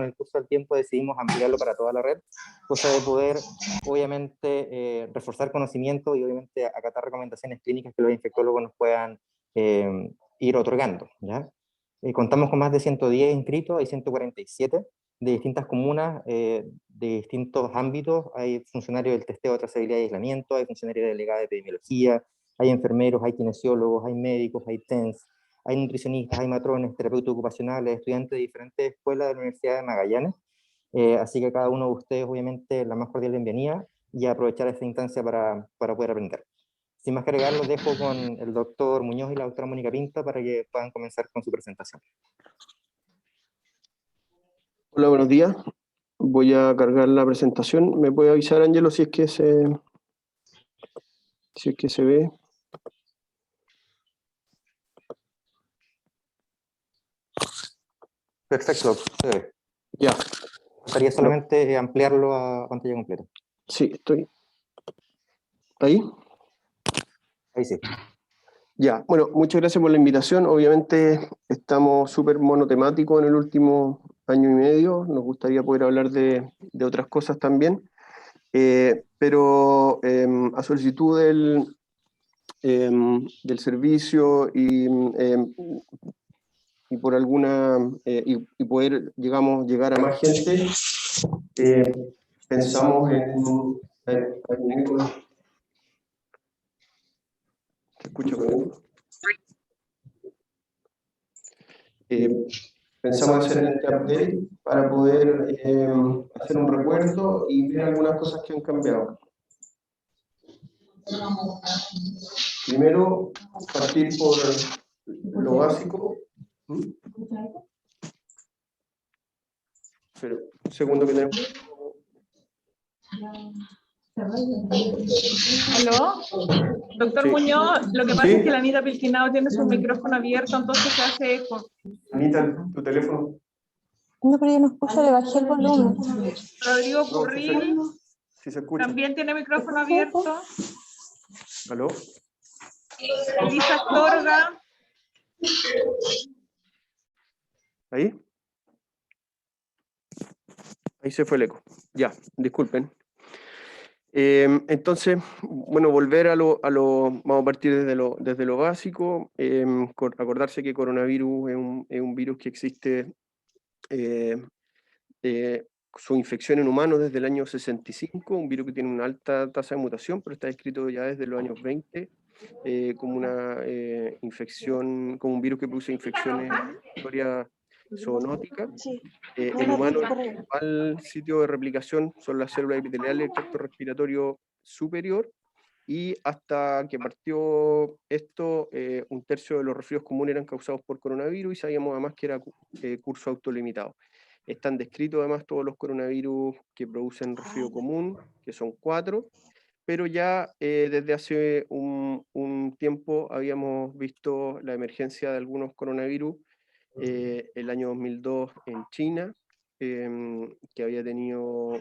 con el curso del tiempo decidimos ampliarlo para toda la red, cosa de poder, obviamente, reforzar conocimiento y, obviamente, acatar recomendaciones clínicas que los infectólogos nos puedan ir otorgando, ¿ya? Contamos con más de 110 inscritos, hay 147 de distintas comunas, de distintos ámbitos. Hay funcionarios del testeo de trazabilidad y aislamiento, hay funcionarios delegados de epidemiología, hay enfermeros, hay kinesiólogos, hay médicos, hay TENS, hay nutricionistas, hay matrones, terapeutas ocupacionales, estudiantes de diferentes escuelas de la Universidad de Magallanes. Así que a cada uno de ustedes, obviamente, la más cordial bienvenida y aprovechar esta instancia para poder aprender. Sin más que agregar, los dejo con el doctor Muñoz y la doctora Mónica Pinto para que puedan comenzar con su presentación. Hola, buenos días. Voy a cargar la presentación. ¿Me puede avisar, Ángelo, si es que se ve? Perfecto. Ya. Gustaría solamente ampliarlo a pantalla completa. Sí, estoy. ¿Ahí? Ahí sí. Ya, bueno, muchas gracias por la invitación. Obviamente estamos súper monotemáticos en el último año y medio. Nos gustaría poder hablar de otras cosas también. Pero a solicitud del servicio y por alguna, y poder, digamos, llegar a más gente, pensamos en... ¿Te escucho conmigo? Pensamos hacer este update para poder hacer un recuerdo y ver algunas cosas que han cambiado. Primero, partir por lo básico. Pero, un segundo que tenemos. ¿Aló? Doctor Sí. Muñoz, lo que pasa ¿Sí? es que la Anita Pilquinao tiene su micrófono abierto, entonces se hace eco. Anita, tu teléfono. No, pero yo no escucho, le bajé el volumen. Rodrigo No, Curril si se escucha. también tiene micrófono abierto. ¿Aló? Elisa Astorga. ¿Ahí? Ahí se fue el eco. Ya, disculpen. Entonces, bueno, volver vamos a partir desde lo básico. Acordarse que coronavirus es un virus que existe, su infección en humanos desde el año 65, un virus que tiene una alta tasa de mutación, pero está descrito ya desde los años 20 como una infección, como un virus que produce infecciones respiratorias zoonóticas. El humano, el principal sitio de replicación son las células epiteliales del tracto respiratorio superior, y hasta que partió esto, un tercio de los resfríos comunes eran causados por coronavirus, y sabíamos además que era curso autolimitado. Están descritos además todos los coronavirus que producen resfrío común, que son 4, pero ya desde hace un tiempo habíamos visto la emergencia de algunos coronavirus. El año 2002 en China, que había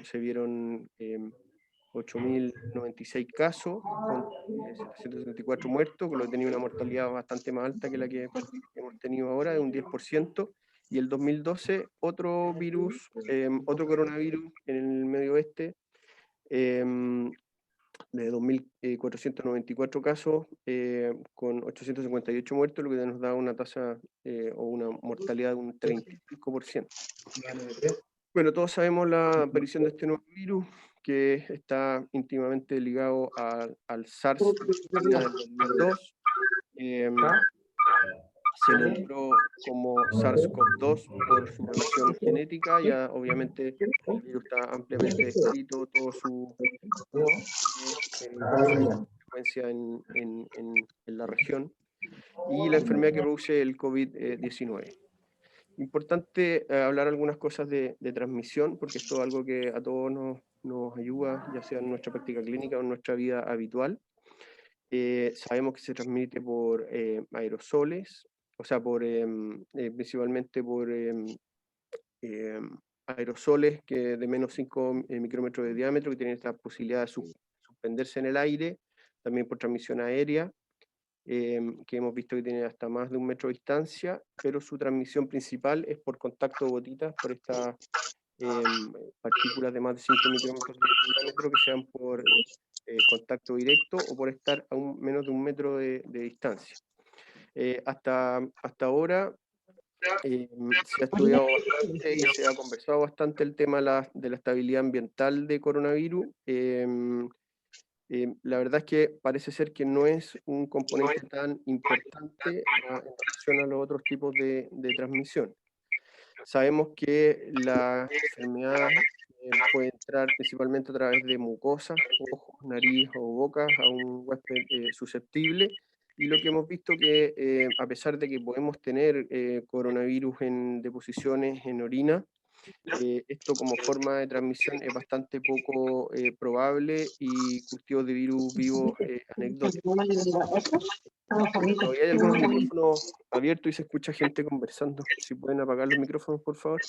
se vieron 8.096 casos, con 774 muertos, con lo que tenía una mortalidad bastante más alta que la que hemos tenido ahora, de un 10%. Y el 2012, otro virus, otro coronavirus en el Medio Oeste, de 2.494 casos, con 858 muertos, lo que nos da una tasa o una mortalidad de un 35%. Bueno, todos sabemos la aparición de este nuevo virus, que está íntimamente ligado al SARS del 2002. Se nombró como SARS-CoV-2 por su relación genética. Ya obviamente el virus está ampliamente descrito, todo su frecuencia en la región, y la enfermedad que produce el COVID-19. Importante hablar algunas cosas de transmisión, porque esto es algo que a todos nos ayuda, ya sea en nuestra práctica clínica o en nuestra vida habitual. Sabemos que se transmite por aerosoles, o sea, principalmente por aerosoles que de menos 5 micrómetros de diámetro, que tienen esta posibilidad de suspenderse en el aire, también por transmisión aérea, que hemos visto que tiene hasta más de 1 metro de distancia, pero su transmisión principal es por contacto de gotitas, por esta partículas de más de 5 micrómetros de diámetro que sean por contacto directo o por estar a menos de 1 metro de distancia. Hasta ahora se ha estudiado bastante y se ha conversado bastante el tema de la estabilidad ambiental de coronavirus. La verdad es que parece ser que no es un componente tan importante en relación a los otros tipos de transmisión. Sabemos que la enfermedad puede entrar principalmente a través de mucosas, ojos, nariz o boca a un huésped susceptible. Y lo que hemos visto que a pesar de que podemos tener coronavirus en deposiciones en orina, esto como forma de transmisión es bastante poco probable y cultivos de virus vivos anecdóticos. Todavía hay algunos micrófonos abiertos y se escucha gente conversando. Si pueden apagar los micrófonos, por favor.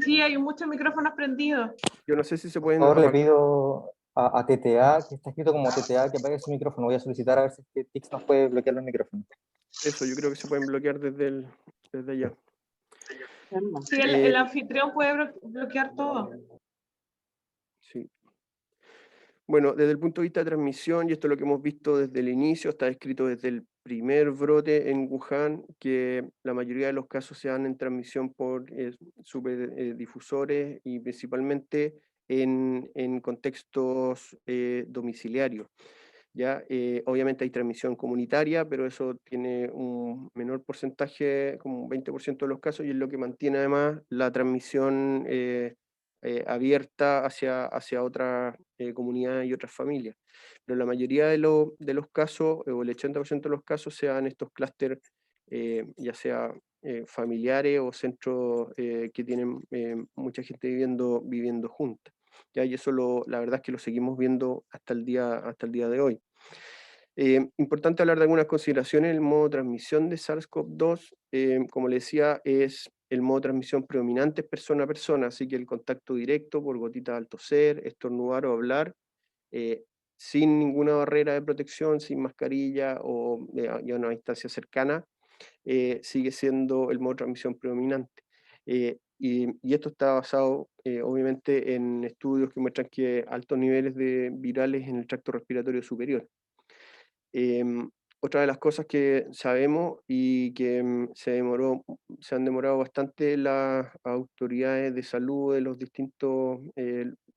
Sí, hay muchos micrófonos prendidos. Yo no sé si se pueden Por favor, le apagar. pido a TTA, que está escrito como TTA, que apague su micrófono. Voy a solicitar a ver si es que Tix nos puede bloquear los micrófonos. Eso, yo creo que se pueden bloquear desde allá. Sí, el anfitrión puede bloquear todo. Sí. Bueno, desde el punto de vista de transmisión, y esto es lo que hemos visto desde el inicio, está escrito desde el primer brote en Wuhan, que la mayoría de los casos se dan en transmisión por superdifusores y principalmente en contextos domiciliarios. ¿Ya? Obviamente hay transmisión comunitaria, pero eso tiene un menor porcentaje, como un 20% de los casos, y es lo que mantiene además la transmisión abierta hacia otras comunidades y otras familias. Pero la mayoría de los casos, o el 80% de los casos, se dan estos clústeres, ya sea familiares o centros que tienen mucha gente viviendo juntas. ¿Ya? Y eso la verdad es que lo seguimos viendo hasta el día de hoy. Importante hablar de algunas consideraciones. El modo de transmisión de SARS-CoV-2, como le decía, es el modo de transmisión predominante persona a persona, así que el contacto directo por gotitas al toser, estornudar o hablar, sin ninguna barrera de protección, sin mascarilla o a una distancia cercana, sigue siendo el modo de transmisión predominante. Y esto está basado obviamente en estudios que muestran que altos niveles de virales en el tracto respiratorio superior. Otra de las cosas que sabemos y que se han demorado bastante las autoridades de salud de los distintos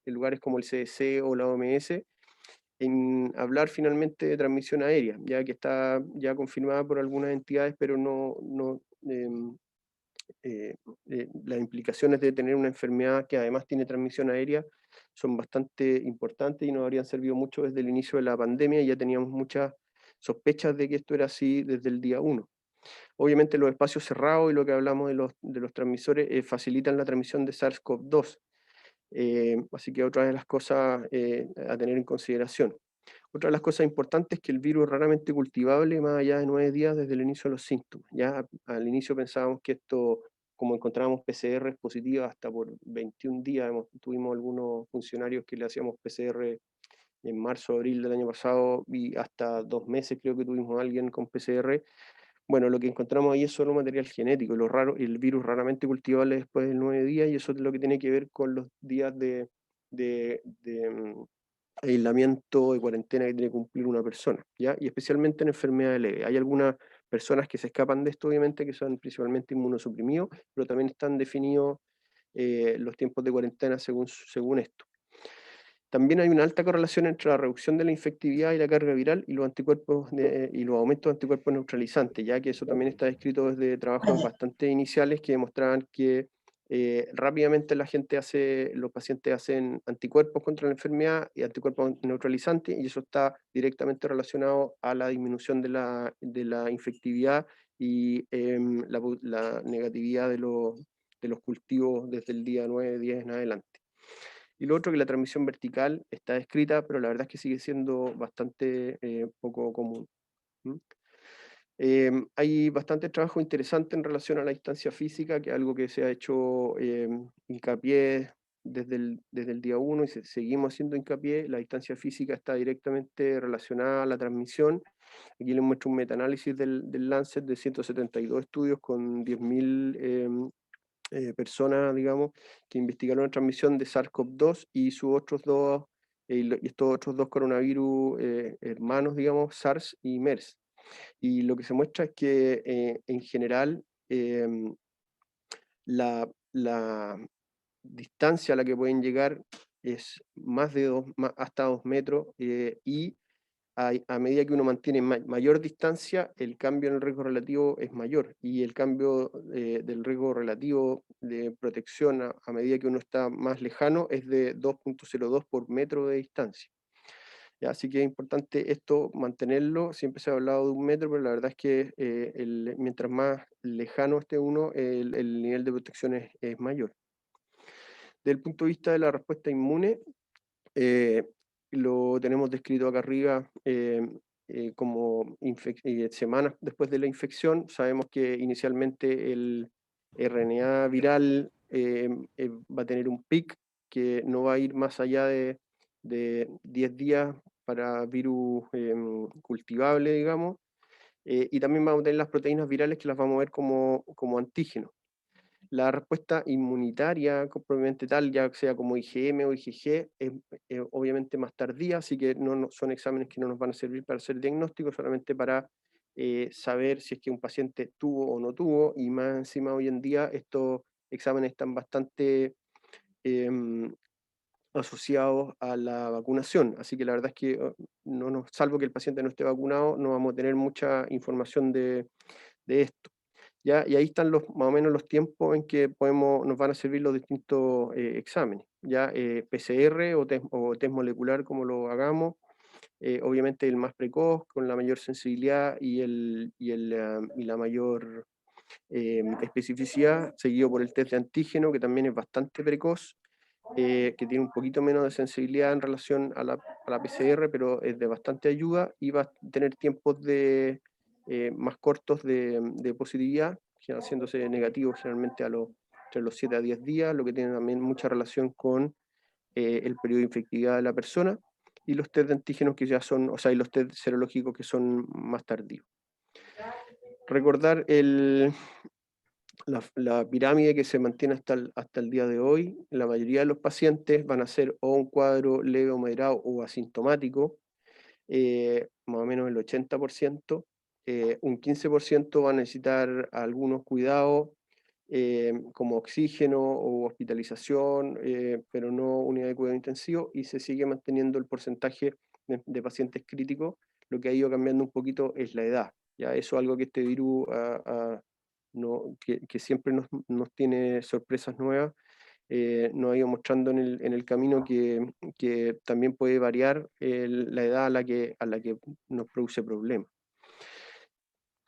lugares como el CDC o la OMS en hablar finalmente de transmisión aérea, ya que está ya confirmada por algunas entidades, pero las implicaciones de tener una enfermedad que además tiene transmisión aérea son bastante importantes y nos habrían servido mucho desde el inicio de la pandemia, y ya teníamos muchas sospechas de que esto era así desde el día 1. Obviamente los espacios cerrados y lo que hablamos de los transmisores facilitan la transmisión de SARS-CoV-2, así que otra de las cosas a tener en consideración. Otra de las cosas importantes es que el virus es raramente cultivable más allá de 9 días desde el inicio de los síntomas. Ya al inicio pensábamos que esto, como encontrábamos PCR positivas hasta por 21 días, tuvimos algunos funcionarios que le hacíamos PCR en marzo, abril del año pasado, y hasta 2 meses creo que tuvimos a alguien con PCR. Bueno, lo que encontramos ahí es solo material genético, el virus raramente cultivable después de 9 días, y eso es lo que tiene que ver con los días de aislamiento, de cuarentena que tiene que cumplir una persona, ¿ya? Y especialmente en enfermedades leves. Hay algunas personas que se escapan de esto, obviamente, que son principalmente inmunosuprimidos, pero también están definidos los tiempos de cuarentena según esto. También hay una alta correlación entre la reducción de la infectividad y la carga viral y los anticuerpos y los aumentos de anticuerpos neutralizantes, ya que eso también está descrito desde trabajos bastante iniciales que demostraban que rápidamente los pacientes hacen anticuerpos contra la enfermedad y anticuerpos neutralizantes, y eso está directamente relacionado a la disminución de la infectividad y la negatividad de los cultivos desde el día 9, 10 en adelante. Y lo otro, que la transmisión vertical está descrita, pero la verdad es que sigue siendo bastante poco común. Hay bastante trabajo interesante en relación a la distancia física, que es algo que se ha hecho hincapié desde el día 1 y seguimos haciendo hincapié. La distancia física está directamente relacionada a la transmisión. Aquí les muestro un metaanálisis del Lancet de 172 estudios con 10.000 personas, digamos, que investigaron la transmisión de SARS-CoV-2 y sus otros dos, y estos otros dos coronavirus hermanos, digamos, SARS y MERS. Y lo que se muestra es que en general la distancia a la que pueden llegar es más de hasta 2 metros y a medida que uno mantiene mayor distancia, el cambio en el riesgo relativo es mayor y el cambio del riesgo relativo de protección a medida que uno está más lejano es de 2.02 por metro de distancia. ¿Ya? Así que es importante esto mantenerlo, siempre se ha hablado de 1 metro, pero la verdad es que mientras más lejano esté uno, el nivel de protección es mayor. Desde el punto de vista de la respuesta inmune, lo tenemos descrito acá arriba como semanas después de la infección. Sabemos que inicialmente el RNA viral va a tener un pic que no va a ir más allá de 10 días para virus cultivable, digamos, y también vamos a tener las proteínas virales que las vamos a ver como antígenos. La respuesta inmunitaria propiamente tal, ya sea como IgM o IgG, es obviamente más tardía, así que no son exámenes que no nos van a servir para hacer diagnósticos, solamente para saber si es que un paciente tuvo o no tuvo, y más encima hoy en día estos exámenes están bastante asociados a la vacunación, así que la verdad es que salvo que el paciente no esté vacunado, no vamos a tener mucha información de esto. ¿Ya? Y ahí están más o menos los tiempos en que nos van a servir los distintos exámenes, ¿ya? PCR o test molecular, como lo hagamos, obviamente el más precoz, con la mayor sensibilidad y la mayor especificidad, seguido por el test de antígeno, que también es bastante precoz, que tiene un poquito menos de sensibilidad en relación a la PCR, pero es de bastante ayuda y va a tener tiempos más cortos de positividad, haciéndose negativos generalmente entre los 7 a 10 días, lo que tiene también mucha relación con el periodo de infectividad de la persona, y los test de antígenos que ya son, o sea, y los test serológicos que son más tardíos. Recordar la pirámide que se mantiene hasta el día de hoy. La mayoría de los pacientes van a ser o un cuadro leve o moderado o asintomático, más o menos el 80%, un 15% va a necesitar algunos cuidados como oxígeno o hospitalización, pero no unidad de cuidado intensivo, y se sigue manteniendo el porcentaje de pacientes críticos. Lo que ha ido cambiando un poquito es la edad. ¿Ya? Eso es algo que este virus que siempre nos tiene sorpresas nuevas. Nos ha ido mostrando en el camino que también puede variar la edad a la que nos produce problemas.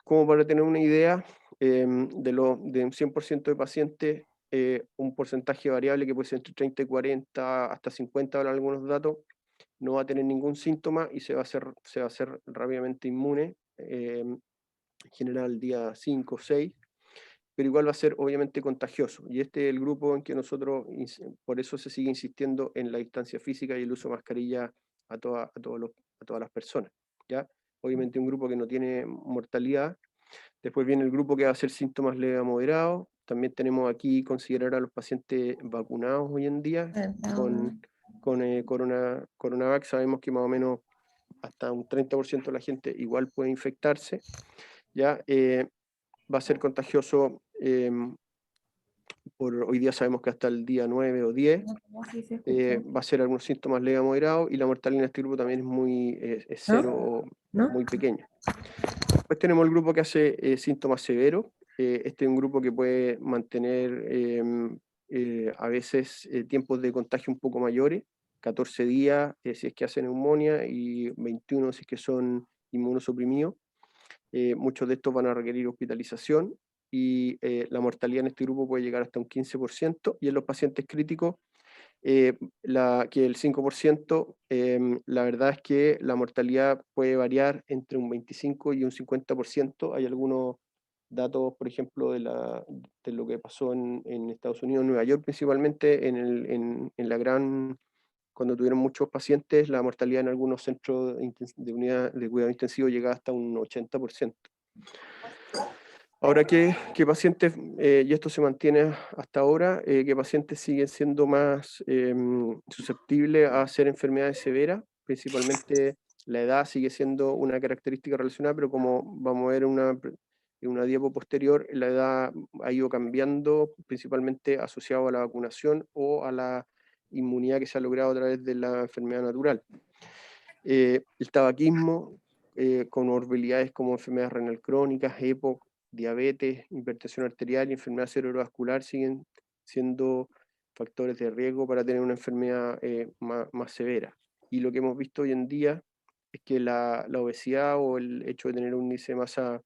Como para tener una idea, de un 100% de pacientes, un porcentaje variable que puede ser entre 30 y 40 hasta 50, ahora algunos datos, no va a tener ningún síntoma y se va a hacer rápidamente inmune, en general día 5 o 6, pero igual va a ser obviamente contagioso. Y este es el grupo en que nosotros, por eso se sigue insistiendo en la distancia física y el uso de mascarilla a todas las personas, ¿ya? Obviamente un grupo que no tiene mortalidad. Después viene el grupo que va a ser síntomas leves a moderados. También tenemos aquí considerar a los pacientes vacunados hoy en día con Coronavac. Sabemos que más o menos hasta un 30% de la gente igual puede infectarse. ¿Ya? Va a ser contagioso, hoy día sabemos que hasta el día 9 o 10, va a ser algunos síntomas leves a moderados, y la mortalidad en este grupo también es cero o muy pequeña. Después tenemos el grupo que hace síntomas severos. Este es un grupo que puede mantener a veces tiempos de contagio un poco mayores, 14 días si es que hace neumonía y 21 si es que son inmunosuprimidos. Muchos de estos van a requerir hospitalización, y la mortalidad en este grupo puede llegar hasta un 15%, y en los pacientes críticos, que el 5%, la verdad es que la mortalidad puede variar entre un 25 y un 50%. Hay algunos datos, por ejemplo, de lo que pasó en Estados Unidos, en Nueva York principalmente, cuando tuvieron muchos pacientes, la mortalidad en algunos centros de unidad de cuidado intensivo llegaba hasta un 80%. Ahora, ¿qué pacientes, y esto se mantiene hasta ahora, qué pacientes siguen siendo más susceptibles a hacer enfermedades severas? Principalmente la edad sigue siendo una característica relacionada, pero como vamos a ver en una diapo posterior, la edad ha ido cambiando, principalmente asociado a la vacunación o a la inmunidad que se ha logrado a través de la enfermedad natural. El tabaquismo, con morbilidades como enfermedades renal crónicas, EPOC, diabetes, hipertensión arterial y enfermedad cerebrovascular siguen siendo factores de riesgo para tener una enfermedad más severa. Y lo que hemos visto hoy en día es que la obesidad o el hecho de tener un índice de masa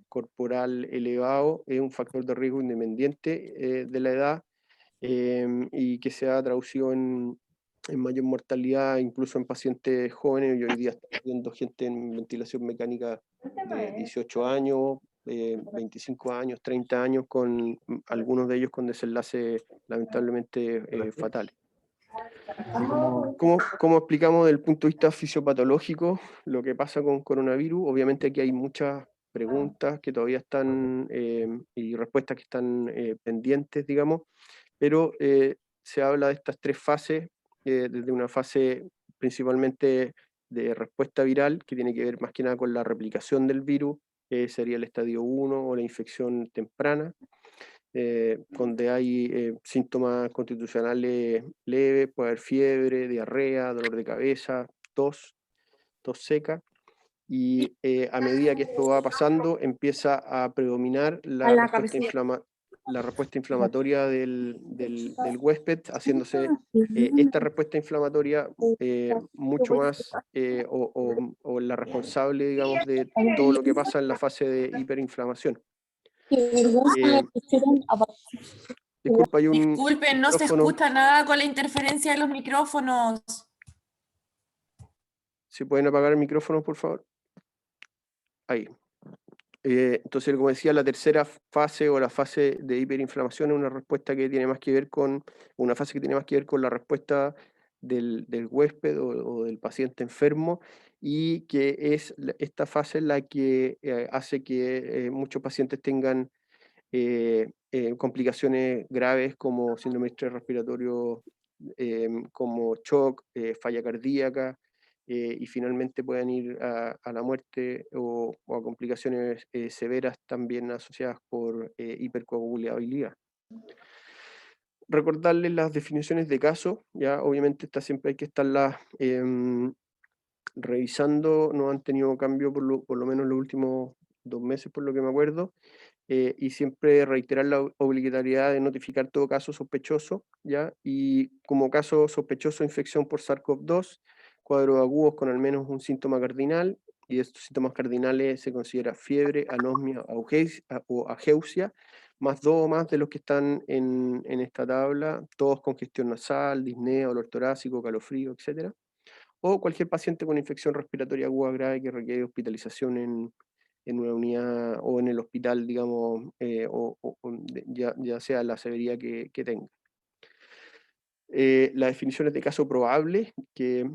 corporal elevado es un factor de riesgo independiente de la edad, y que se ha traducido en mayor mortalidad, incluso en pacientes jóvenes, y hoy día estamos viendo gente en ventilación mecánica de 18 años, 25 años, 30 años, con algunos de ellos con desenlaces lamentablemente fatales. ¿Cómo explicamos desde el punto de vista fisiopatológico lo que pasa con coronavirus? Obviamente aquí hay muchas preguntas que todavía están y respuestas que están pendientes, digamos, pero se habla de estas tres fases, desde una fase principalmente de respuesta viral, que tiene que ver más que nada con la replicación del virus, que sería el estadio 1 o la infección temprana, donde hay síntomas constitucionales leves, puede haber fiebre, diarrea, dolor de cabeza, tos seca, y a medida que esto va pasando empieza a predominar la respuesta inflamatoria del huésped, haciendo esta respuesta inflamatoria mucho más o la responsable, digamos, de todo lo que pasa en la fase de hiperinflamación. Disculpa, hay un Disculpen, no se micrófono. escucha nada con la interferencia de los micrófonos. ¿Se pueden apagar el micrófono, por favor? Ahí. Entonces, como decía, la tercera fase o la fase de hiperinflamación es una respuesta que tiene más que ver con, una fase que tiene más que ver con la respuesta del huésped o del paciente enfermo, y que es esta fase la que hace que muchos pacientes tengan complicaciones graves como síndrome de estrés respiratorio, como shock, falla cardíaca, y finalmente pueden ir a la muerte o a complicaciones severas también asociadas por hipercoagulabilidad. Recordarles las definiciones de caso, ya obviamente siempre hay que estarlas revisando, no han tenido cambio por lo menos los últimos 2 meses, por lo que me acuerdo. Y siempre reiterar la obligatoriedad de notificar todo caso sospechoso, ¿ya? Y como caso sospechoso, infección por SARS-CoV-2, cuadros agudos con al menos un síntoma cardinal, y estos síntomas cardinales se considera fiebre, anosmia o ageusia, más 2 o más de los que están en esta tabla, todos con congestión nasal, disnea, dolor torácico, calofrío, etc. O cualquier paciente con infección respiratoria aguda grave que requiere hospitalización en una unidad o en el hospital, digamos, ya sea la severidad que tenga. Las definiciones de caso probable, que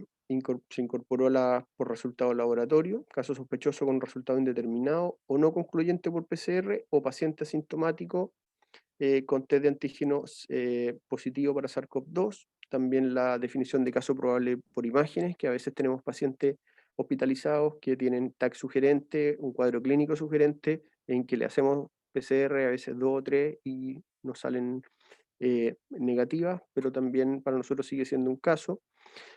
se incorporó por resultado laboratorio, caso sospechoso con resultado indeterminado o no concluyente por PCR, o paciente asintomático con test de antígenos positivo para SARS-CoV-2. También la definición de caso probable por imágenes, que a veces tenemos pacientes hospitalizados que tienen TAC sugerente, un cuadro clínico sugerente, en que le hacemos PCR, a veces 2 o 3, y nos salen negativas, pero también para nosotros sigue siendo un caso.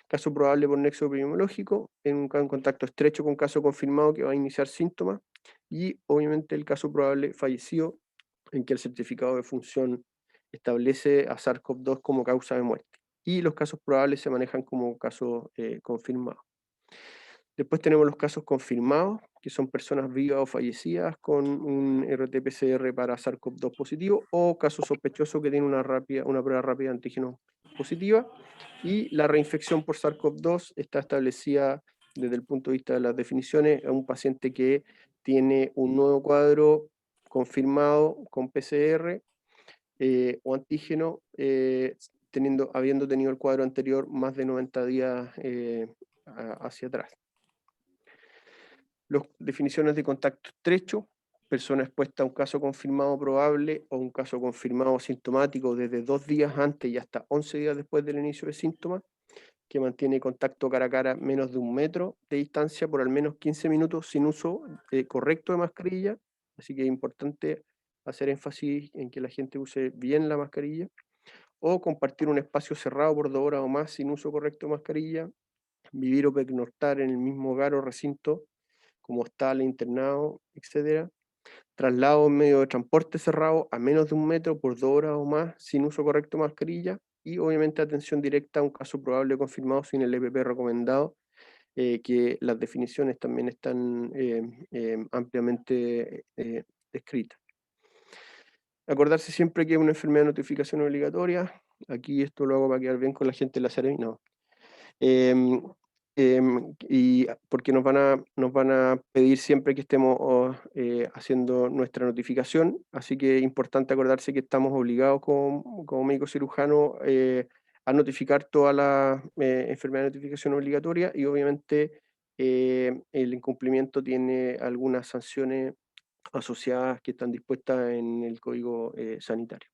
Caso probable por nexo epidemiológico, en un contacto estrecho con caso confirmado que va a iniciar síntomas, y obviamente el caso probable fallecido, en que el certificado de función establece a SARS-CoV-2 como causa de muerte. Y los casos probables se manejan como casos confirmados. Después tenemos los casos confirmados, que son personas vivas o fallecidas con un RT-PCR para SARS-CoV-2 positivo, o casos sospechosos que tienen una prueba rápida de antígeno positiva. Y la reinfección por SARS-CoV-2 está establecida desde el punto de vista de las definiciones a un paciente que tiene un nuevo cuadro confirmado con PCR o antígeno, habiendo tenido el cuadro anterior más de 90 días hacia atrás. Las definiciones de contacto estrecho, persona expuesta a un caso confirmado probable o un caso confirmado sintomático desde 2 días antes y hasta 11 días después del inicio de síntomas, que mantiene contacto cara a cara menos de 1 metro de distancia por al menos 15 minutos sin uso correcto de mascarilla, así que es importante hacer énfasis en que la gente use bien la mascarilla, o compartir un espacio cerrado por 2 horas o más sin uso correcto de mascarilla, vivir o pernoctar en el mismo hogar o recinto, como hostal, internado, etc. Traslado en medio de transporte cerrado a menos de 1 metro por 2 horas o más sin uso correcto de mascarilla, y obviamente atención directa a un caso probable confirmado sin el EPP recomendado, que las definiciones también están ampliamente descritas. Acordarse siempre que es una enfermedad de notificación obligatoria. Aquí esto lo hago para quedar bien con la gente de la Seremi, no. Y porque nos van a pedir siempre que estemos haciendo nuestra notificación, así que es importante acordarse que estamos obligados como médico cirujano a notificar todas las enfermedades de notificación obligatoria, y obviamente el incumplimiento tiene algunas sanciones asociadas que están dispuestas en el Código Sanitario.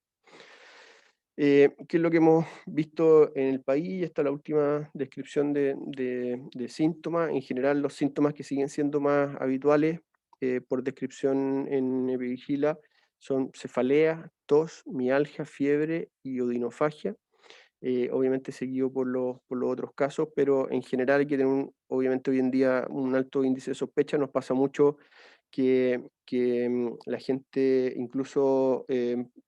¿Qué es lo que hemos visto en el país? Esta es la última descripción de síntomas. En general, los síntomas que siguen siendo más habituales por descripción en Epivigila son cefalea, tos, mialgia, fiebre y odinofagia, obviamente seguido por los otros casos, pero en general hay que tener, obviamente hoy en día, un alto índice de sospecha. Nos pasa mucho que la gente, incluso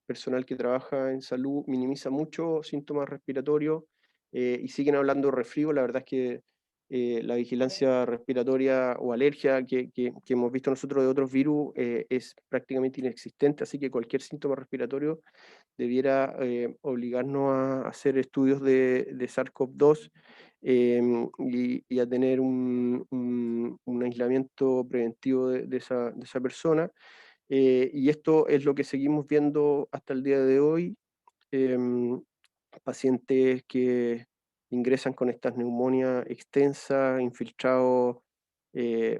personal que trabaja en salud, minimiza mucho síntomas respiratorios y siguen hablando de resfrío. La verdad es que la vigilancia respiratoria o alergia que hemos visto nosotros de otros virus es prácticamente inexistente, así que cualquier síntoma respiratorio debiera obligarnos a hacer estudios de SARS-CoV-2 y a tener un aislamiento preventivo de esa persona. Y esto es lo que seguimos viendo hasta el día de hoy. Pacientes que ingresan con estas neumonias extensas, infiltrados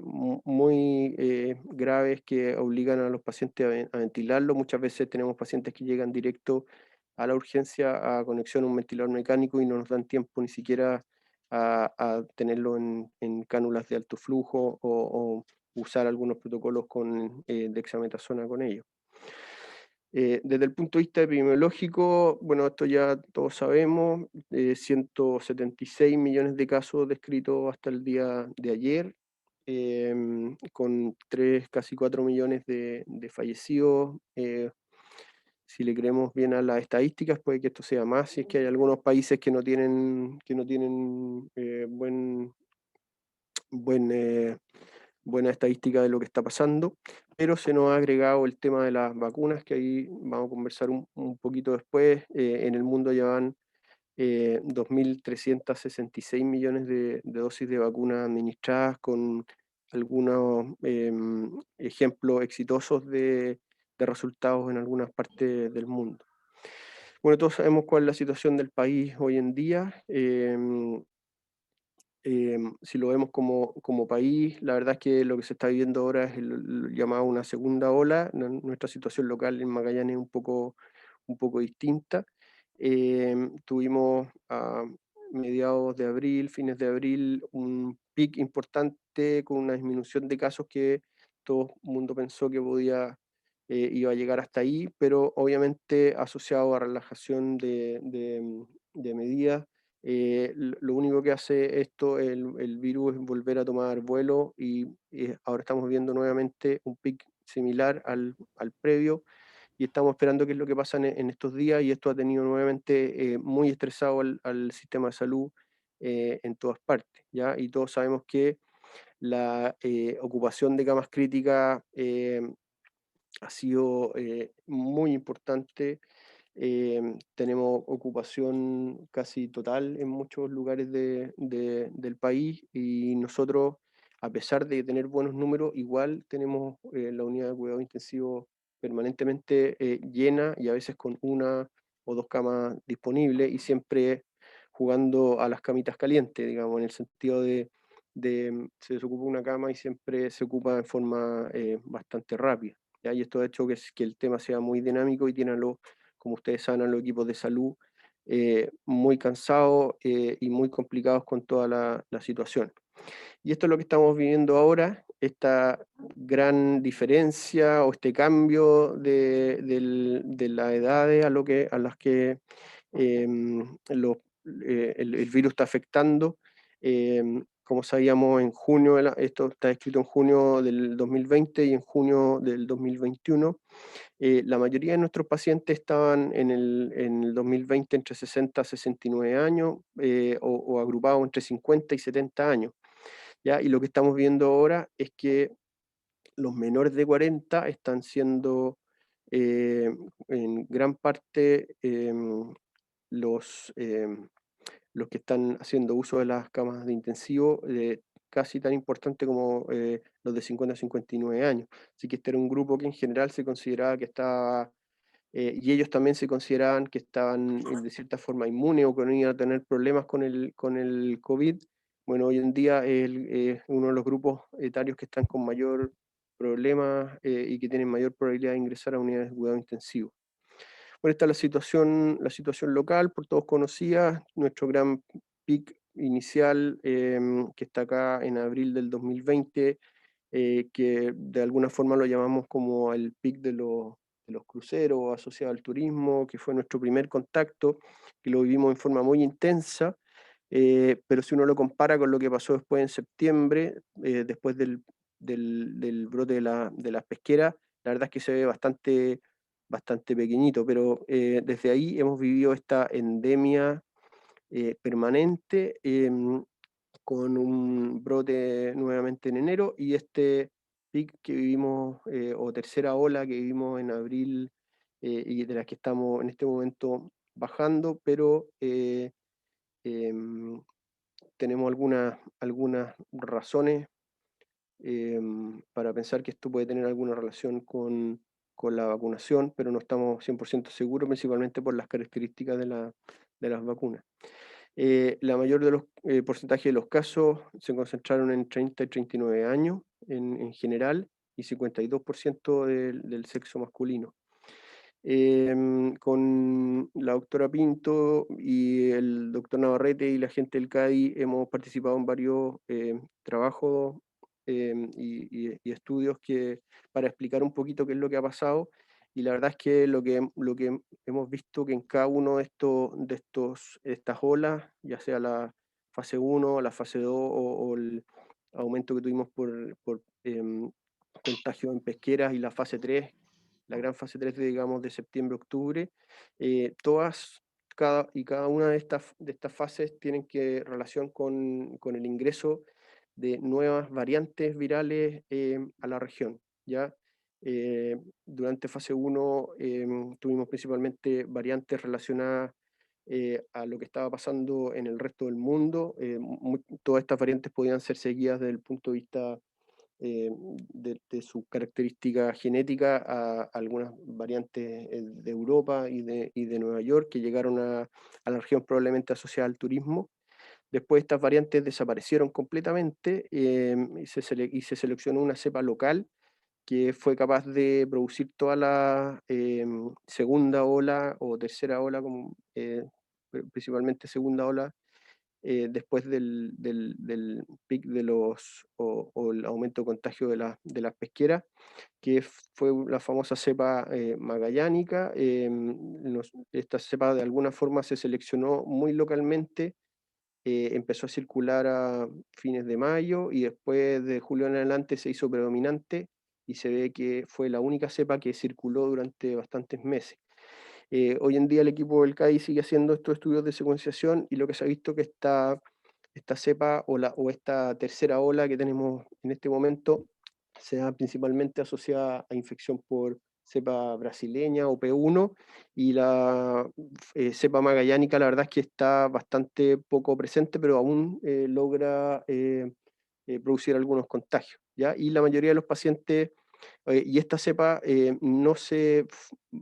muy graves, que obligan a los pacientes a ventilarlo. Muchas veces tenemos pacientes que llegan directo a la urgencia a conexión a un ventilador mecánico y no nos dan tiempo ni siquiera a tenerlo en cánulas de alto flujo o usar algunos protocolos con dexametasona con ellos. Desde el punto de vista epidemiológico, bueno, esto ya todos sabemos, 176 millones de casos descritos hasta el día de ayer, con casi 4 millones de fallecidos. Si le creemos bien a las estadísticas, puede que esto sea más, si es que hay algunos países que no tienen buena estadística de lo que está pasando, pero se nos ha agregado el tema de las vacunas, que ahí vamos a conversar un poquito después. En el mundo ya van 2.366 millones de dosis de vacunas administradas, con algunos ejemplos exitosos de resultados en algunas partes del mundo. Bueno, todos sabemos cuál es la situación del país hoy en día. Si lo vemos como país, la verdad es que lo que se está viviendo ahora es lo llamado una segunda ola. Nuestra situación local en Magallanes es un poco distinta. Tuvimos a mediados de abril, fines de abril, un pic importante con una disminución de casos que todo el mundo pensó que iba a llegar hasta ahí, pero obviamente asociado a relajación de medidas. Lo único que hace esto, el virus, es volver a tomar vuelo, y ahora estamos viendo nuevamente un pic similar al previo, y estamos esperando qué es lo que pasa en estos días, y esto ha tenido nuevamente muy estresado al sistema de salud en todas partes, ¿ya? Y todos sabemos que la ocupación de camas críticas ha sido muy importante. Tenemos ocupación casi total en muchos lugares del país, y nosotros, a pesar de tener buenos números, igual tenemos la unidad de cuidado intensivo permanentemente llena, y a veces con 1 o 2 camas disponibles, y siempre jugando a las camitas calientes, digamos, en el sentido de se desocupa una cama y siempre se ocupa en forma bastante rápida. ¿ya? Y esto ha hecho que el tema sea muy dinámico y tiene, como ustedes saben, a los equipos de salud muy cansados y muy complicados con toda la situación. Y esto es lo que estamos viviendo ahora, esta gran diferencia o este cambio de las edades a las que el virus está afectando. Como sabíamos en junio, esto está escrito en junio del 2020 y en junio del 2021, la mayoría de nuestros pacientes estaban en el 2020 entre 60 a 69 años o agrupados entre 50 y 70 años. ¿Ya? Y lo que estamos viendo ahora es que los menores de 40 están siendo en gran parte los que están haciendo uso de las camas de intensivo, casi tan importante como los de 50 a 59 años. Así que este era un grupo que en general se consideraba que estaba, y ellos también se consideraban que estaban de cierta forma inmunes o que no iban a tener problemas con el COVID. Bueno, hoy en día es uno de los grupos etarios que están con mayor problema y que tienen mayor probabilidad de ingresar a unidades de cuidado intensivo. Bueno, esta es la situación local, por todos conocida, nuestro gran pic inicial que está acá en abril del 2020, que de alguna forma lo llamamos como el pic de los cruceros asociados al turismo, que fue nuestro primer contacto, que lo vivimos en forma muy intensa, pero si uno lo compara con lo que pasó después en septiembre, después del brote de las pesqueras, la verdad es que se ve bastante pequeñito, pero desde ahí hemos vivido esta endemia permanente, con un brote nuevamente en enero y este pic que vivimos, o tercera ola que vivimos en abril, y de la que estamos en este momento bajando, pero tenemos algunas razones para pensar que esto puede tener alguna relación con la vacunación, pero no estamos 100% seguros, principalmente por las características de las vacunas. La mayor de los porcentajes de los casos se concentraron en 30 y 39 años en general y 52% del sexo masculino. Con la doctora Pinto y el doctor Navarrete y la gente del CADI hemos participado en varios trabajos y estudios para explicar un poquito qué es lo que ha pasado, y la verdad es que lo que hemos visto que en cada uno de estas olas, ya sea la fase 1, la fase 2 o el aumento que tuvimos por contagio en pesqueras, y la fase 3, la gran fase 3, digamos, de septiembre-octubre, cada una de estas fases tienen relación con el ingreso de nuevas variantes virales a la región, ¿ya? Durante fase 1 tuvimos principalmente variantes relacionadas a lo que estaba pasando en el resto del mundo. Todas estas variantes podían ser seguidas desde el punto de vista de su característica genética a algunas variantes de Europa y de Nueva York que llegaron a la región probablemente asociada al turismo. Después estas variantes desaparecieron completamente y se seleccionó una cepa local que fue capaz de producir toda la segunda ola o tercera ola, principalmente segunda ola, después del pic o el aumento de contagio de las pesqueras, que fue la famosa cepa magallánica. Esta cepa de alguna forma se seleccionó muy localmente, empezó a circular a fines de mayo y después de julio en adelante se hizo predominante y se ve que fue la única cepa que circuló durante bastantes meses. Hoy en día el equipo del CAI sigue haciendo estos estudios de secuenciación y lo que se ha visto que esta cepa o esta tercera ola que tenemos en este momento se da principalmente asociada a infección por cepa brasileña o P1, y la cepa magallánica la verdad es que está bastante poco presente, pero aún logra producir algunos contagios, ¿ya? Y la mayoría de los pacientes, y esta cepa no se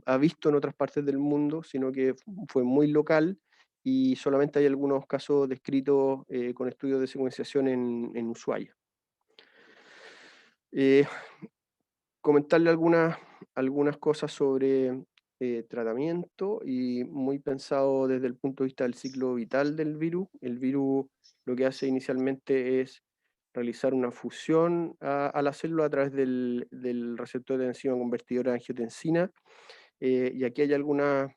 ha visto en otras partes del mundo, sino que fue muy local y solamente hay algunos casos descritos con estudios de secuenciación en Ushuaia. Comentarle algunas cosas sobre tratamiento y muy pensado desde el punto de vista del ciclo vital del virus. El virus lo que hace inicialmente es realizar una fusión a la célula a través del receptor de enzima convertidora de angiotensina, y aquí hay algunas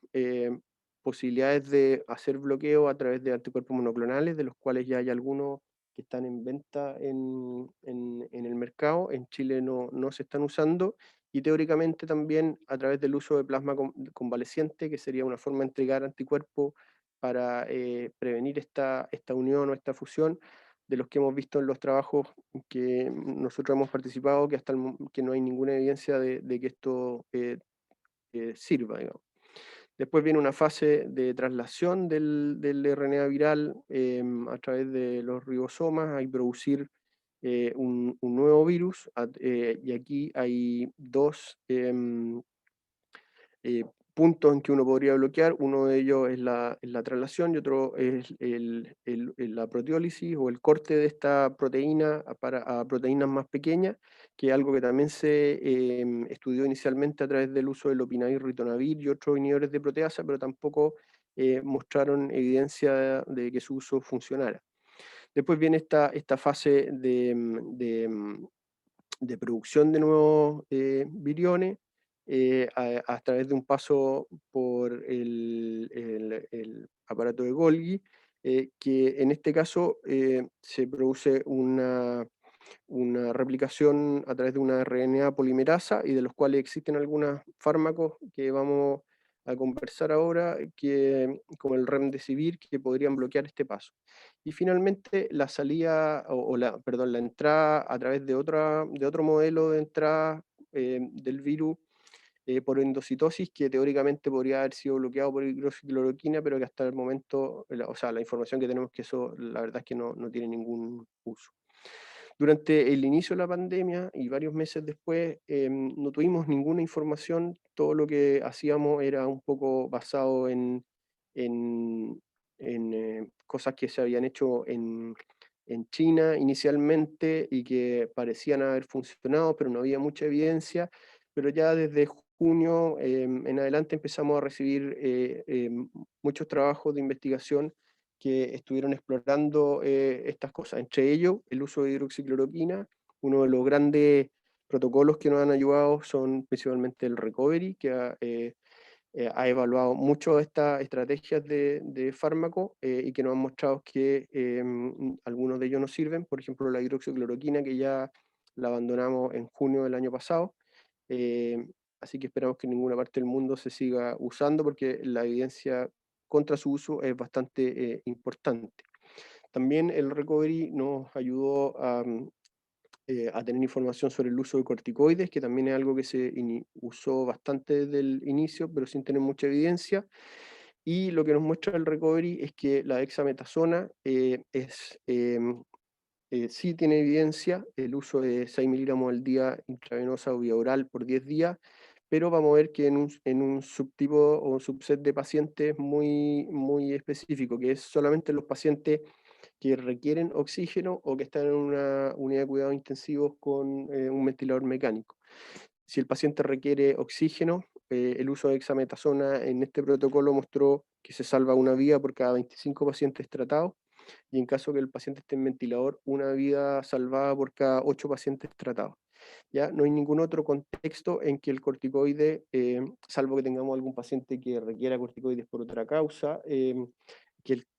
posibilidades de hacer bloqueo a través de anticuerpos monoclonales, de los cuales ya hay algunos que están en venta en el mercado. En Chile no se están usando, y teóricamente también a través del uso de plasma convaleciente, que sería una forma de entregar anticuerpos para prevenir esta unión o esta fusión, de los que hemos visto en los trabajos que nosotros hemos participado, que que no hay ninguna evidencia de que esto sirva, digamos. Después viene una fase de traslación del RNA viral a través de los ribosomas y producir un nuevo virus, y aquí hay dos puntos en que uno podría bloquear. Uno de ellos es la traslación y otro es la proteólisis o el corte de esta proteína a proteínas más pequeñas, que es algo que también se estudió inicialmente a través del uso del lopinavir, ritonavir y otros inhibidores de proteasa, pero tampoco mostraron evidencia de que su uso funcionara. Después viene esta fase de producción de nuevos viriones, a través de un paso por el aparato de Golgi, que en este caso se produce una replicación a través de una RNA polimerasa, y de los cuales existen algunos fármacos que vamos a conversar ahora, como el remdesivir, que podrían bloquear este paso. Y finalmente la salida, perdón, la entrada a través de otro modelo de entrada del virus por endocitosis, que teóricamente podría haber sido bloqueado por hidroxicloroquina, pero que hasta el momento, o sea, la información que tenemos, que eso la verdad es que no tiene ningún uso. Durante el inicio de la pandemia y varios meses después, no tuvimos ninguna información. Todo lo que hacíamos era un poco basado en cosas que se habían hecho en China inicialmente y que parecían haber funcionado, pero no había mucha evidencia. Pero ya desde junio en adelante empezamos a recibir muchos trabajos de investigación que estuvieron explorando estas cosas, entre ellos el uso de hidroxicloroquina. Uno de los grandes protocolos que nos han ayudado son principalmente el Recovery, que ha evaluado mucho estas estrategias de fármaco y que nos han mostrado que algunos de ellos no sirven. Por ejemplo, la hidroxicloroquina, que ya la abandonamos en junio del año pasado, así que esperamos que en ninguna parte del mundo se siga usando, porque la evidencia contra su uso es bastante importante. También el Recovery nos ayudó a tener información sobre el uso de corticoides, que también es algo que se usó bastante desde el inicio, pero sin tener mucha evidencia. Y lo que nos muestra el Recovery es que la dexametasona sí tiene evidencia, el uso de 6 miligramos al día intravenosa o vía oral por 10 días, pero vamos a ver que en un subtipo o un subset de pacientes muy específico, que es solamente los pacientes que requieren oxígeno o que están en una unidad de cuidados intensivos con un ventilador mecánico. Si el paciente requiere oxígeno, el uso de dexametasona en este protocolo mostró que se salva una vida por cada 25 pacientes tratados, y en caso que el paciente esté en ventilador, una vida salvada por cada 8 pacientes tratados. ¿Ya? No hay ningún otro contexto en que el corticoide, salvo que tengamos algún paciente que requiera corticoides por otra causa,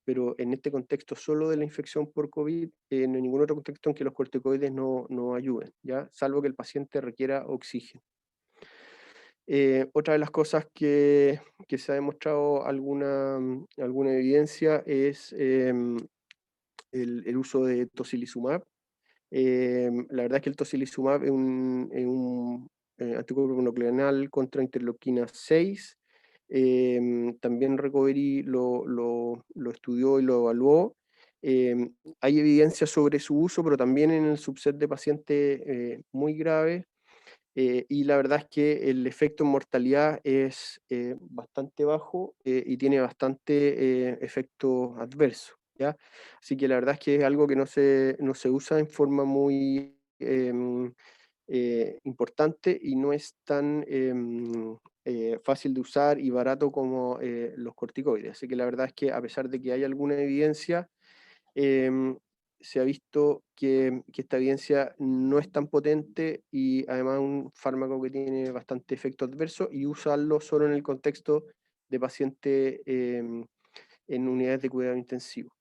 pero en este contexto solo de la infección por COVID, no hay ningún otro contexto en que los corticoides no ayuden, ¿ya? Salvo que el paciente requiera oxígeno. Otra de las cosas que se ha demostrado alguna evidencia es el uso de tocilizumab. La verdad es que el tocilizumab es un anticuerpo monoclonal contra interleuquina 6. También Recovery lo estudió y lo evaluó. Hay evidencia sobre su uso, pero también en el subset de pacientes muy graves. Y la verdad es que el efecto en mortalidad es bastante bajo y tiene bastante efecto adverso, ¿ya? Así que la verdad es que es algo que no se usa en forma muy importante y no es tan fácil de usar y barato como los corticoides. Así que la verdad es que a pesar de que hay alguna evidencia, se ha visto que esta evidencia no es tan potente y además un fármaco que tiene bastante efecto adverso, y usarlo solo en el contexto de pacientes en unidades de cuidado intensivo.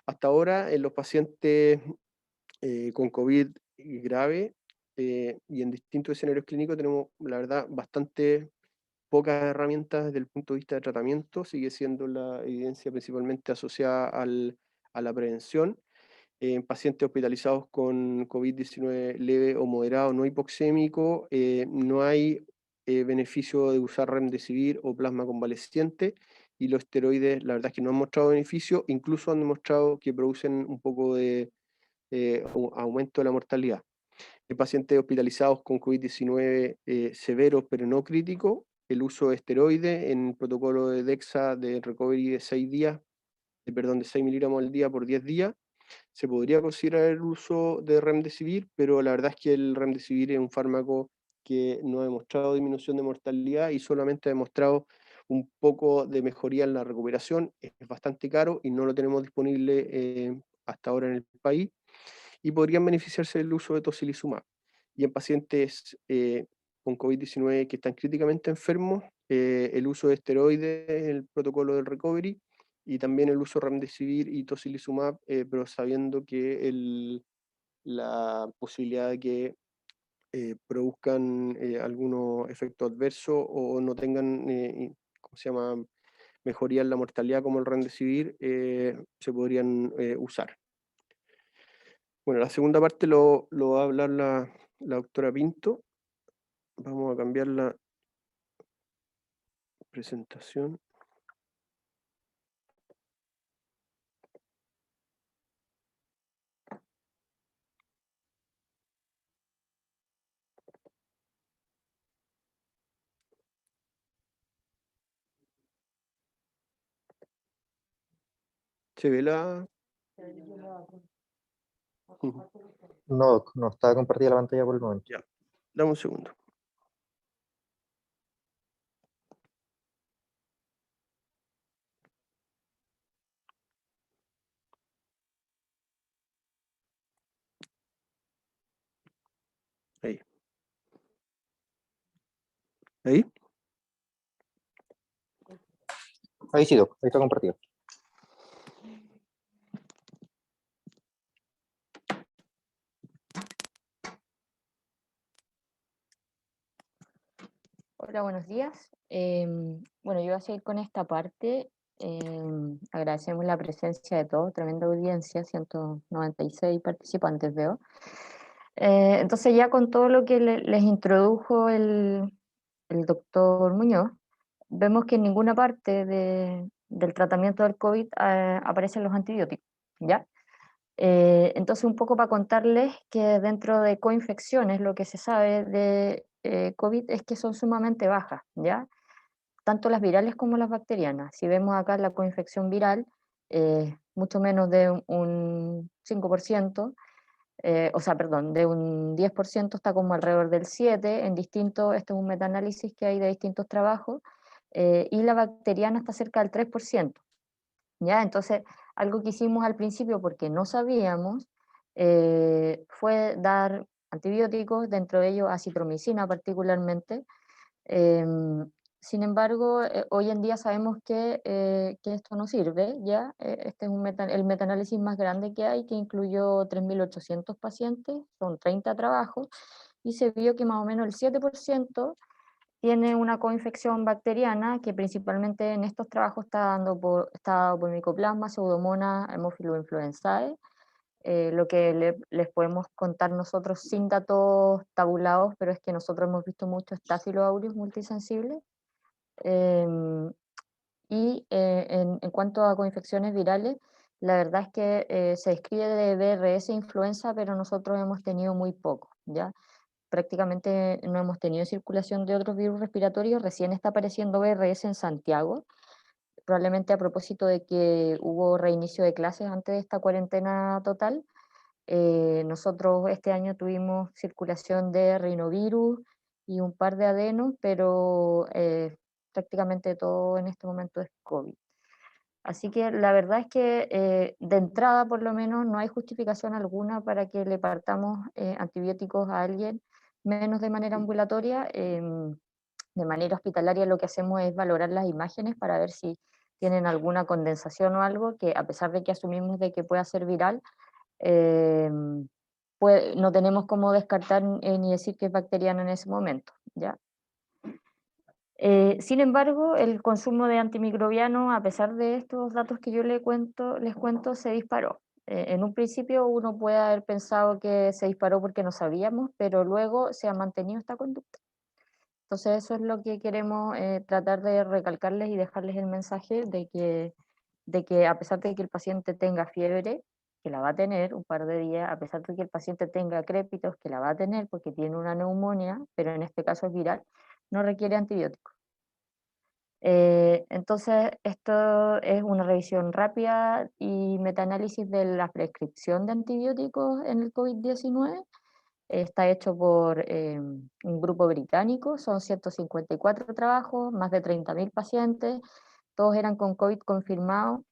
Hasta ahora, en los pacientes con COVID grave y en distintos escenarios clínicos tenemos, la verdad, bastante pocas herramientas desde el punto de vista de tratamiento. Sigue siendo la evidencia principalmente asociada a la prevención. En pacientes hospitalizados con COVID-19 leve o moderado no hipoxémico, no hay beneficio de usar remdesivir o plasma convaleciente, y los esteroides la verdad es que no han mostrado beneficio, incluso han demostrado que producen un poco de aumento de la mortalidad. En pacientes hospitalizados con COVID-19 severos pero no críticos, el uso de esteroides en el protocolo de DEXA de recovery de 6 días, de 6 miligramos al día por 10 días, se podría considerar el uso de remdesivir, pero la verdad es que el remdesivir es un fármaco que no ha demostrado disminución de mortalidad y solamente ha demostrado un poco de mejoría en la recuperación. Es bastante caro y no lo tenemos disponible hasta ahora en el país, y podrían beneficiarse del uso de tocilizumab. Y en pacientes con COVID-19 que están críticamente enfermos, el uso de esteroides en el protocolo del recovery, y también el uso de remdesivir y tocilizumab, pero sabiendo que la posibilidad de que produzcan algunos efectos adversos o no tengan, ¿cómo se llama?, mejoría en la mortalidad como el remdesivir, se podrían usar. Bueno, la segunda parte lo va a hablar la doctora Pinto. Vamos a cambiar la presentación. ¿Se ve la...? No, no está compartida la pantalla por el momento. Ya, dame un segundo. Ahí. ¿Ahí? Ahí sí, Doc, ahí está compartido. Hola, buenos días. Bueno, yo voy a seguir con esta parte. Agradecemos la presencia de todos, tremenda audiencia, 196 participantes veo. Entonces ya con todo lo que les introdujo el doctor Muñoz, vemos que en ninguna parte del tratamiento del COVID aparecen los antibióticos, ¿ya? Entonces, un poco para contarles que dentro de coinfecciones lo que se sabe de COVID es que son sumamente bajas, ¿ya? Tanto las virales como las bacterianas. Si vemos acá la coinfección viral, mucho menos de un 5%, o sea, perdón, de un 10% está como alrededor del 7%, en distintos, este es un metaanálisis que hay de distintos trabajos, y la bacteriana está cerca del 3%. ¿Ya? Entonces, algo que hicimos al principio porque no sabíamos fue dar antibióticos, dentro de ellos acitromicina particularmente. Sin embargo, hoy en día sabemos que esto no sirve, ¿ya? Este es el metaanálisis más grande que hay, que incluyó 3.800 pacientes, son 30 trabajos, y se vio que más o menos el 7% tiene una coinfección bacteriana que principalmente en estos trabajos está dado por Mycoplasma, Pseudomonas, Haemophilus influenzae. Lo que les podemos contar nosotros sin datos tabulados, pero es que nosotros hemos visto mucho Staphylococcus aureus multisensible. En cuanto a coinfecciones virales, la verdad es que se describe de BRS influenza, pero nosotros hemos tenido muy poco, ¿ya? Prácticamente no hemos tenido circulación de otros virus respiratorios, recién está apareciendo BRS en Santiago, probablemente a propósito de que hubo reinicio de clases antes de esta cuarentena total, Nosotros este año tuvimos circulación de rinovirus y un par de adenos, pero prácticamente todo en este momento es COVID. Así que la verdad es que de entrada por lo menos no hay justificación alguna para que le partamos antibióticos a alguien, menos de manera ambulatoria. De manera hospitalaria lo que hacemos es valorar las imágenes para ver si tienen alguna condensación o algo, que a pesar de que asumimos de que pueda ser viral, no tenemos cómo descartar ni decir que es bacteriano en ese momento, ¿ya? Sin embargo, el consumo de antimicrobianos, a pesar de estos datos que yo les cuento, se disparó. En un principio uno puede haber pensado que se disparó porque no sabíamos, pero luego se ha mantenido esta conducta. Entonces eso es lo que queremos tratar de recalcarles y dejarles el mensaje de que a pesar de que el paciente tenga fiebre, que la va a tener un par de días, a pesar de que el paciente tenga crépitos, que la va a tener porque tiene una neumonía, pero en este caso es viral, no requiere antibióticos. Entonces, esto es una revisión rápida y metaanálisis de la prescripción de antibióticos en el COVID-19. Está hecho por un grupo británico, son 154 trabajos, más de 30.000 pacientes, todos eran con COVID confirmado.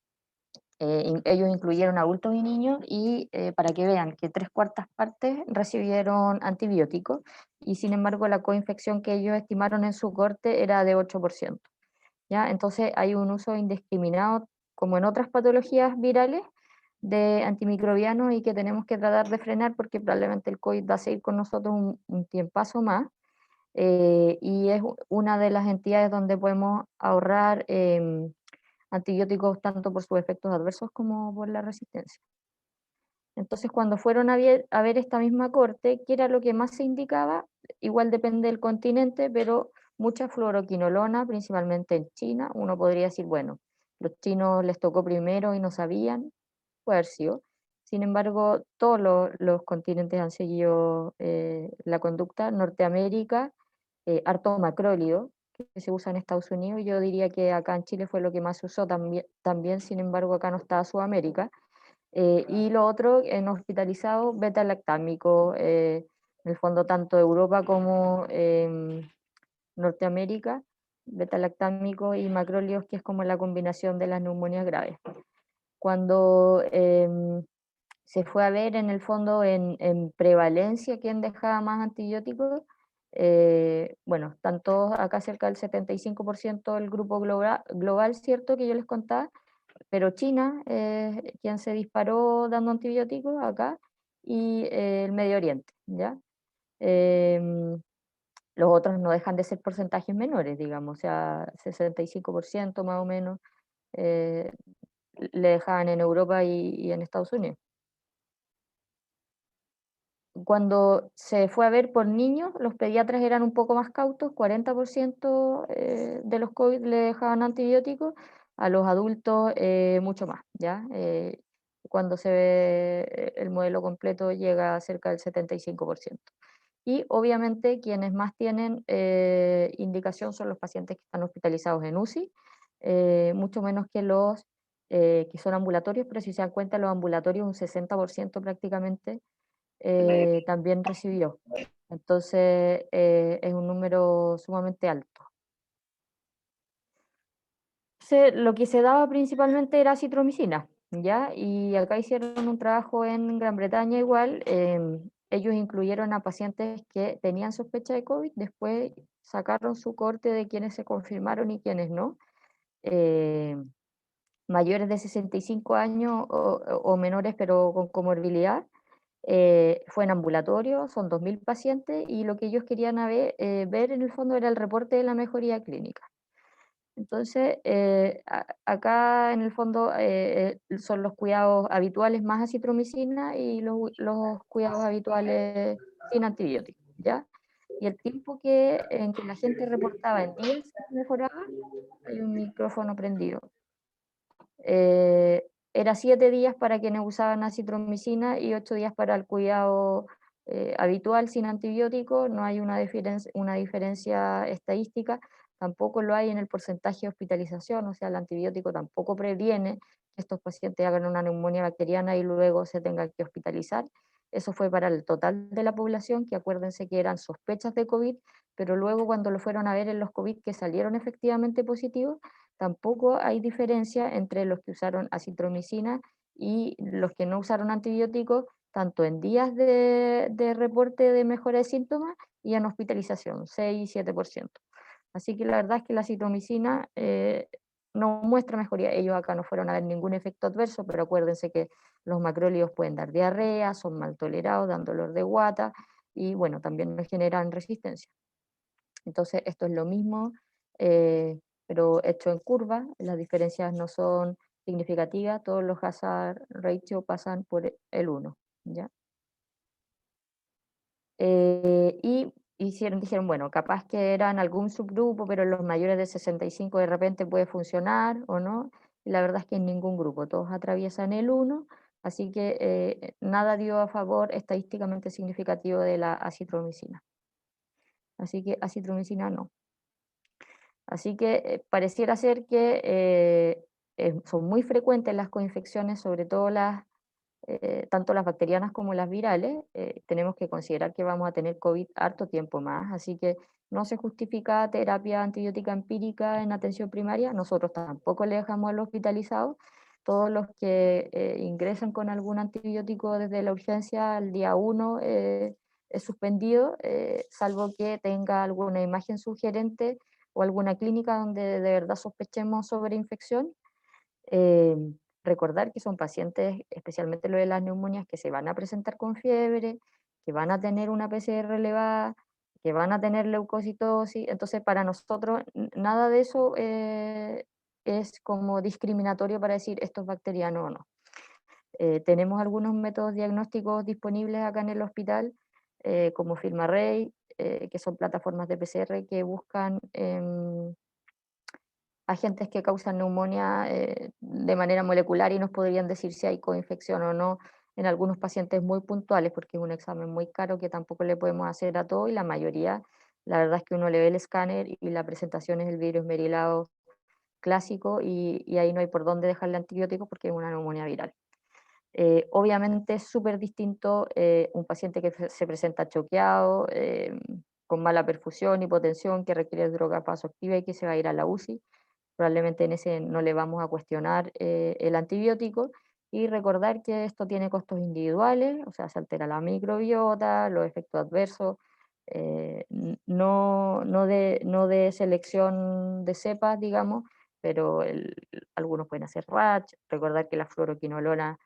Ellos incluyeron adultos y niños y para que vean que 3/4 partes recibieron antibióticos y sin embargo la coinfección que ellos estimaron en su corte era de 8%. ¿Ya? Entonces hay un uso indiscriminado, como en otras patologías virales, de antimicrobianos y que tenemos que tratar de frenar porque probablemente el COVID va a seguir con nosotros un tiempazo más. Y es una de las entidades donde podemos ahorrar antibióticos tanto por sus efectos adversos como por la resistencia. Entonces, cuando fueron a ver esta misma corte, ¿qué era lo que más se indicaba? Igual depende del continente, pero mucha fluoroquinolona, principalmente en China. Uno podría decir, bueno, los chinos les tocó primero y no sabían, puede haber sido. Sin embargo, todos los continentes han seguido la conducta. Norteamérica, harto macrólido, que se usa en Estados Unidos. Yo diría que acá en Chile fue lo que más se usó también, sin embargo, acá no está Sudamérica. Y lo otro, en hospitalizado, beta-lactámico, en el fondo tanto Europa como Norteamérica, beta-lactámico y macrólidos, que es como la combinación de las neumonías graves. Cuando se fue a ver en el fondo en prevalencia quién dejaba más antibióticos, bueno, están todos acá cerca del 75% del grupo global, ¿cierto? Que yo les contaba, pero China es quien se disparó dando antibióticos acá, y el Medio Oriente, ¿ya? Los otros no dejan de ser porcentajes menores, digamos, o sea, 65% más o menos le dejaban en Europa y en Estados Unidos. Cuando se fue a ver por niños, los pediatras eran un poco más cautos, 40% de los COVID le dejaban antibióticos, a los adultos mucho más, ¿ya? Cuando se ve el modelo completo llega a cerca del 75%. Y obviamente quienes más tienen indicación son los pacientes que están hospitalizados en UCI, mucho menos que los que son ambulatorios, pero si se dan cuenta los ambulatorios un 60% prácticamente también recibió. Entonces es un número sumamente alto. Lo que se daba principalmente era citromicina, ¿ya? Y acá hicieron un trabajo en Gran Bretaña igual. Ellos incluyeron a pacientes que tenían sospecha de COVID, después sacaron su corte de quienes se confirmaron y quienes no. Mayores de 65 años o menores pero con comorbilidad. Fue en ambulatorio, son 2.000 pacientes y lo que ellos querían ver en el fondo era el reporte de la mejoría clínica. Entonces, acá en el fondo son los cuidados habituales más acitromicina y los cuidados habituales sin antibióticos, ¿ya? Y el tiempo en que la gente reportaba en días que mejoraba, hay un micrófono prendido. Era 7 días para quienes usaban acitromicina y 8 días para el cuidado habitual sin antibiótico. No hay una diferencia estadística, tampoco lo hay en el porcentaje de hospitalización, o sea, el antibiótico tampoco previene que estos pacientes hagan una neumonía bacteriana y luego se tengan que hospitalizar. Eso fue para el total de la población, que acuérdense que eran sospechas de COVID, pero luego cuando lo fueron a ver en los COVID que salieron efectivamente positivos, tampoco hay diferencia entre los que usaron acitromicina y los que no usaron antibióticos, tanto en días de reporte de mejora de síntomas y en hospitalización, 6 y 7%. Así que la verdad es que la acitromicina no muestra mejoría. Ellos acá no fueron a ver ningún efecto adverso, pero acuérdense que los macrólidos pueden dar diarrea, son mal tolerados, dan dolor de guata y bueno, también nos generan resistencia. Entonces esto es lo mismo, pero hecho en curva, las diferencias no son significativas, todos los hazard ratio pasan por el 1, ¿ya? Y dijeron, bueno, capaz que eran algún subgrupo, pero en los mayores de 65 de repente puede funcionar o no, y la verdad es que en ningún grupo, todos atraviesan el 1, así que nada dio a favor estadísticamente significativo de la acitromicina. Así que acitromicina no. Así que pareciera ser que son muy frecuentes las coinfecciones, sobre todo tanto las bacterianas como las virales. Tenemos que considerar que vamos a tener COVID harto tiempo más, así que no se justifica terapia antibiótica empírica en atención primaria. Nosotros tampoco le dejamos al hospitalizado. Todos los que ingresan con algún antibiótico desde la urgencia al día 1 es suspendido, salvo que tenga alguna imagen sugerente o alguna clínica donde de verdad sospechemos sobre infección. Recordar que son pacientes, especialmente lo de las neumonias, que se van a presentar con fiebre, que van a tener una PCR elevada, que van a tener leucocitosis. Entonces, para nosotros, nada de eso es como discriminatorio para decir esto es bacteriano o no. Tenemos algunos métodos diagnósticos disponibles acá en el hospital, como FilmArray, que son plataformas de PCR que buscan agentes que causan neumonía de manera molecular y nos podrían decir si hay coinfección o no en algunos pacientes muy puntuales, porque es un examen muy caro que tampoco le podemos hacer a todo, y la mayoría, la verdad es que uno le ve el escáner y la presentación es el virus esmerilado clásico y ahí no hay por dónde dejarle antibióticos porque es una neumonía viral. Obviamente es súper distinto un paciente que se presenta choqueado, con mala perfusión, hipotensión, que requiere droga vasoactiva y que se va a ir a la UCI. Probablemente en ese no le vamos a cuestionar el antibiótico, y recordar que esto tiene costos individuales, o sea, se altera la microbiota, los efectos adversos, no de selección de cepas, digamos, pero algunos pueden hacer rash. Recordar que la fluoroquinolona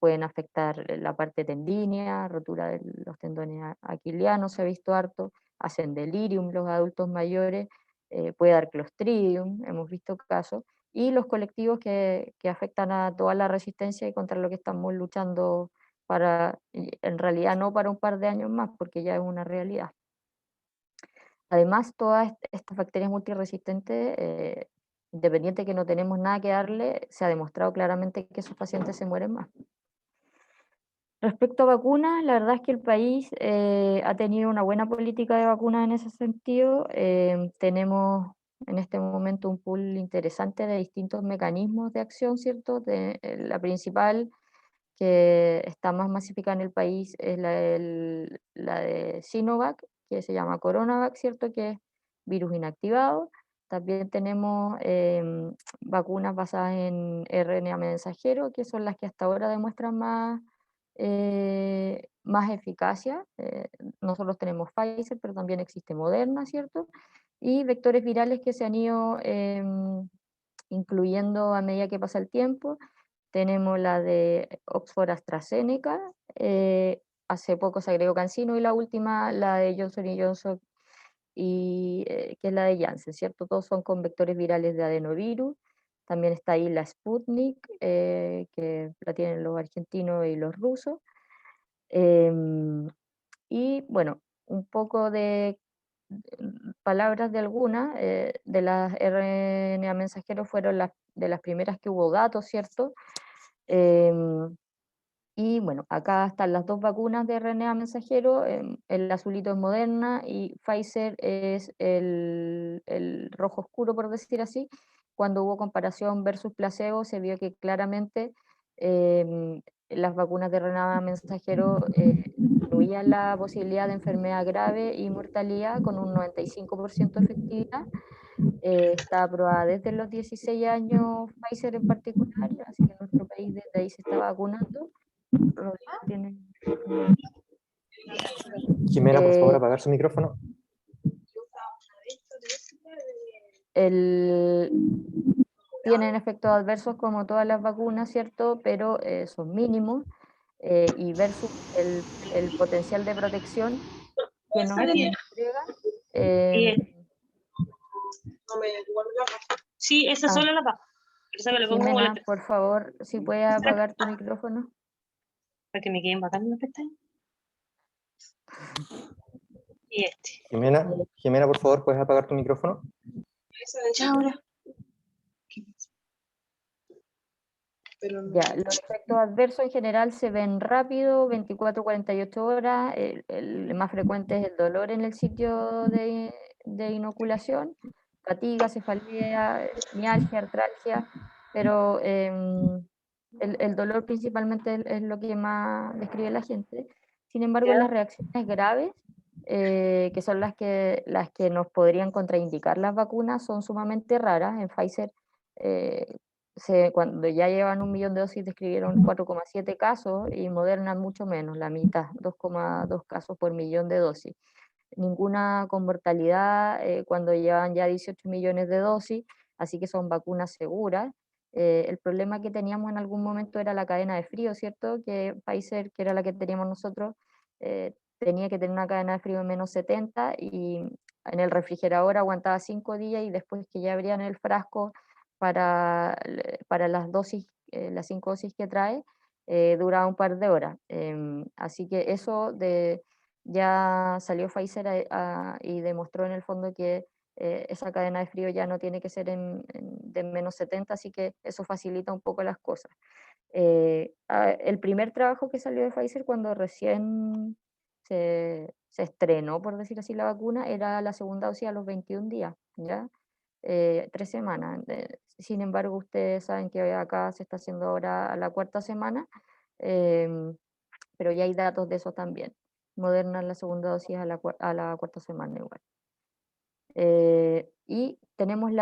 pueden afectar la parte tendínea, rotura de los tendones aquilianos, se ha visto harto, hacen delirium los adultos mayores, puede dar clostridium, hemos visto casos, y los colectivos que afectan a toda la resistencia y contra lo que estamos luchando en realidad no para un par de años más, porque ya es una realidad. Además, todas estas bacterias multiresistentes, independiente que no tenemos nada que darle, se ha demostrado claramente que esos pacientes se mueren más. Respecto a vacunas, la verdad es que el país ha tenido una buena política de vacunas en ese sentido. Tenemos en este momento un pool interesante de distintos mecanismos de acción, ¿cierto? La principal que está más masificada en el país es la de Sinovac, que se llama Coronavac, ¿cierto? Que es virus inactivado. También tenemos vacunas basadas en RNA mensajero, que son las que hasta ahora demuestran más eficacia. Nosotros tenemos Pfizer, pero también existe Moderna, ¿cierto? Y vectores virales que se han ido incluyendo a medida que pasa el tiempo. Tenemos la de Oxford AstraZeneca, hace poco se agregó CanSino, y la última, la de Johnson Johnson, que es la de Janssen, ¿cierto? Todos son con vectores virales de adenovirus. También está ahí la Sputnik, que la tienen los argentinos y los rusos. Y bueno, un poco de palabras de algunas, de las RNA mensajeros fueron de las primeras que hubo datos, ¿cierto? Y bueno, acá están las dos vacunas de RNA mensajero, el azulito es Moderna y Pfizer es el rojo oscuro, por decir así. cuando hubo comparación versus placebo, se vio que claramente las vacunas de RNA mensajero disminuían la posibilidad de enfermedad grave y mortalidad con un 95% de efectividad. Está aprobada desde los 16 años Pfizer en particular, así que en nuestro país desde ahí se está vacunando. Rodrigo tiene... Jimena, por favor, apagar su micrófono. Tienen efectos adversos como todas las vacunas, ¿cierto? Pero son mínimos y versus el potencial de protección que nos entrega. Sí, esa sola la pago. Esa me la pongo como la Jimena, por favor, si puedes apagar tu micrófono. para que me queden bacán las pestañas. Y este. Jimena, por favor, ¿puedes apagar tu micrófono? Ahora. Ya, los efectos adversos en general se ven rápido, 24-48 horas. El más frecuente es el dolor en el sitio de inoculación, fatiga, cefalea, mialgia, artralgia, pero el dolor principalmente es lo que más describe la gente. Sin embargo, las reacciones graves, que son las que nos podrían contraindicar las vacunas, son sumamente raras. En Pfizer, cuando ya llevan 1 millón de dosis, describieron 4,7 casos y Moderna mucho menos, la mitad, 2,2 casos por millón de dosis. Ninguna con mortalidad cuando llevan ya 18 millones de dosis, así que son vacunas seguras. El problema que teníamos en algún momento era la cadena de frío, ¿cierto? Que Pfizer, que era la que teníamos nosotros, tenía que tener una cadena de frío de -70 y en el refrigerador aguantaba 5 días y después que ya abrían el frasco para las dosis, las 5 dosis que trae, duraba un par de horas. Así que eso ya salió Pfizer y demostró en el fondo que esa cadena de frío ya no tiene que ser de -70, así que eso facilita un poco las cosas. El primer trabajo que salió de Pfizer cuando recién se estrenó, por decir así, la vacuna, era la segunda dosis a los 21 días, ¿ya? 3 semanas. Sin embargo, ustedes saben que acá se está haciendo ahora a la 4ª semana, pero ya hay datos de eso también. Moderna la segunda dosis a la 4ª semana igual. Y tenemos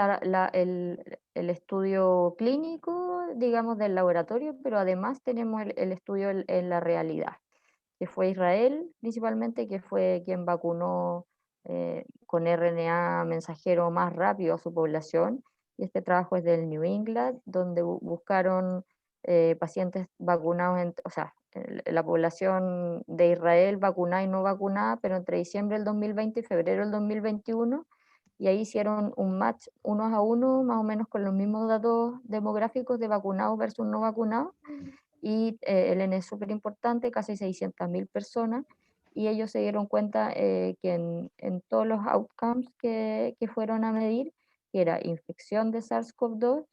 el estudio clínico, digamos, del laboratorio, pero además tenemos el estudio en la realidad, que fue Israel principalmente, que fue quien vacunó con RNA mensajero más rápido a su población. Y este trabajo es del New England, donde buscaron pacientes vacunados, o sea, la población de Israel vacunada y no vacunada, pero entre diciembre del 2020 y febrero del 2021, y ahí hicieron un match 1 a 1, más o menos con los mismos datos demográficos de vacunados versus no vacunados, y el N es súper importante, casi 600.000 personas, y ellos se dieron cuenta que en todos los outcomes que fueron a medir, que era infección de SARS-CoV-2,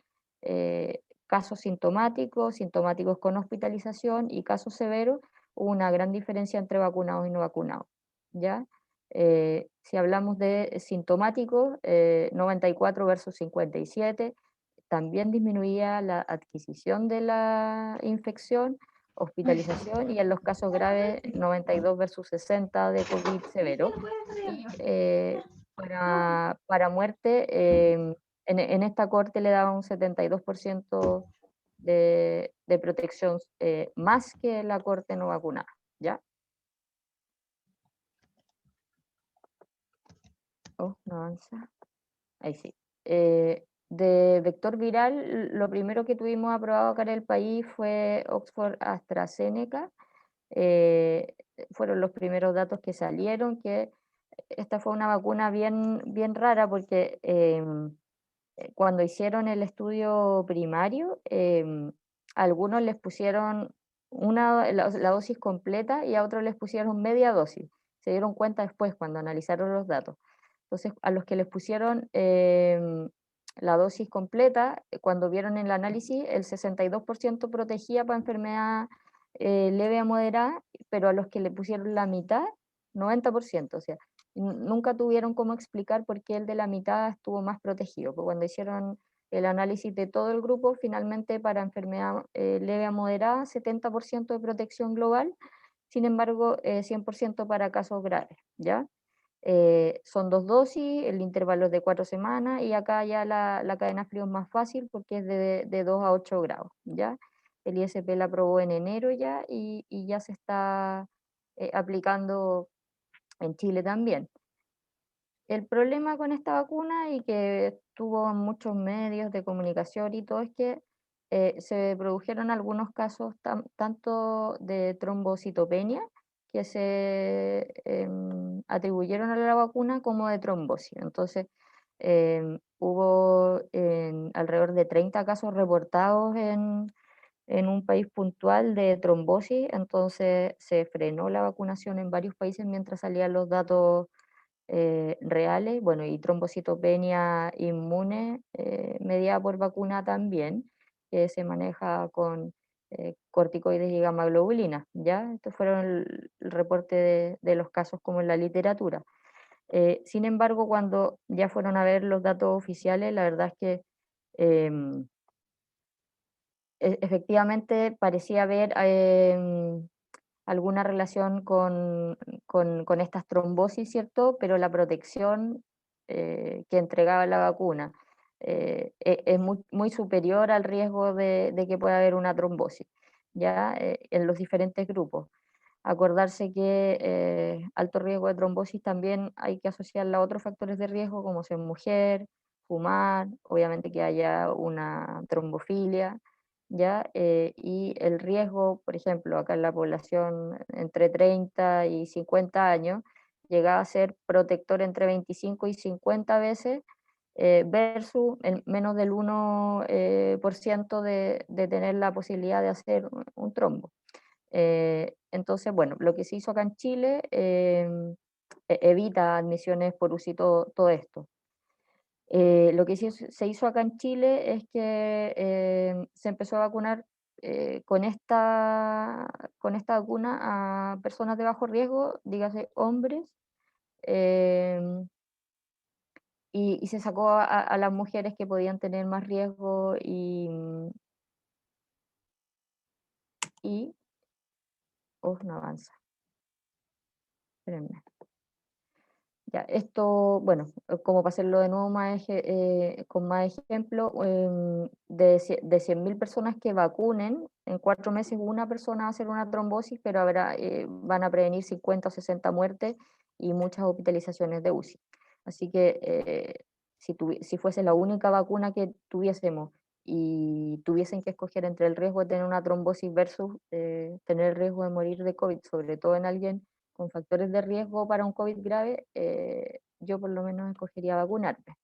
casos sintomáticos con hospitalización y casos severos, hubo una gran diferencia entre vacunados y no vacunados, ¿ya? Si hablamos de sintomáticos, 94 versus 57, también disminuía la adquisición de la infección, hospitalización, y en los casos graves 92 versus 60 de COVID severo. Y para muerte, en esta corte le daba un 72% de protección más que la corte no vacunada, ¿ya? Oh, no avanza. Ahí sí. De vector viral, lo primero que tuvimos aprobado acá en el país fue Oxford AstraZeneca. Fueron los primeros datos que salieron, que esta fue una vacuna bien, bien rara porque cuando hicieron el estudio primario, algunos les pusieron la dosis completa y a otros les pusieron media dosis. Se dieron cuenta después cuando analizaron los datos. Entonces, a los que les pusieron la dosis completa, cuando vieron el análisis, el 62% protegía para enfermedad leve a moderada, pero a los que le pusieron la mitad, 90%. O sea, nunca tuvieron cómo explicar por qué el de la mitad estuvo más protegido. Porque cuando hicieron el análisis de todo el grupo, finalmente para enfermedad leve a moderada, 70% de protección global, sin embargo, 100% para casos graves, ¿ya? Son 2 dosis, el intervalo es de 4 semanas, y acá ya la cadena frío es más fácil porque es de 2 a 8 grados, ¿ya? El ISP la aprobó en enero ya, y ya se está aplicando en Chile también. El problema con esta vacuna, y que tuvo muchos medios de comunicación y todo, es que se produjeron algunos casos tanto de trombocitopenia, que se atribuyeron a la vacuna, como de trombosis. Entonces, hubo alrededor de 30 casos reportados en un país puntual de trombosis, entonces se frenó la vacunación en varios países mientras salían los datos reales, bueno, y trombocitopenia inmune mediada por vacuna también, que se maneja con corticoides y gamma globulina, ¿ya? Estos fueron el reporte de los casos como en la literatura. Sin embargo, cuando ya fueron a ver los datos oficiales, la verdad es que efectivamente parecía haber alguna relación con estas trombosis, ¿cierto? Pero la protección que entregaba la vacuna es muy superior al riesgo de que pueda haber una trombosis, ¿ya? En los diferentes grupos. Acordarse que alto riesgo de trombosis también hay que asociarla a otros factores de riesgo, como ser mujer, fumar, obviamente que haya una trombofilia, ¿ya? Y el riesgo, por ejemplo, acá en la población entre 30 y 50 años, llega a ser protector entre 25 y 50 veces, versus el menos del 1% de tener la posibilidad de hacer un trombo. Entonces, bueno, lo que se hizo acá en Chile evita admisiones por UCI, todo esto. Lo que se hizo acá en Chile es que se empezó a vacunar con esta vacuna a personas de bajo riesgo, dígase hombres, em, y se sacó a las mujeres que podían tener más riesgo y no avanza. Espérenme. Ya, esto, bueno, como para hacerlo de nuevo con más ejemplo, de 100.000 personas que vacunen, en 4 meses una persona va a hacer una trombosis, pero van a prevenir 50 o 60 muertes y muchas hospitalizaciones de UCI. Así que si fuese la única vacuna que tuviésemos y tuviesen que escoger entre el riesgo de tener una trombosis versus tener el riesgo de morir de COVID, sobre todo en alguien con factores de riesgo para un COVID grave, yo por lo menos escogería vacunarme.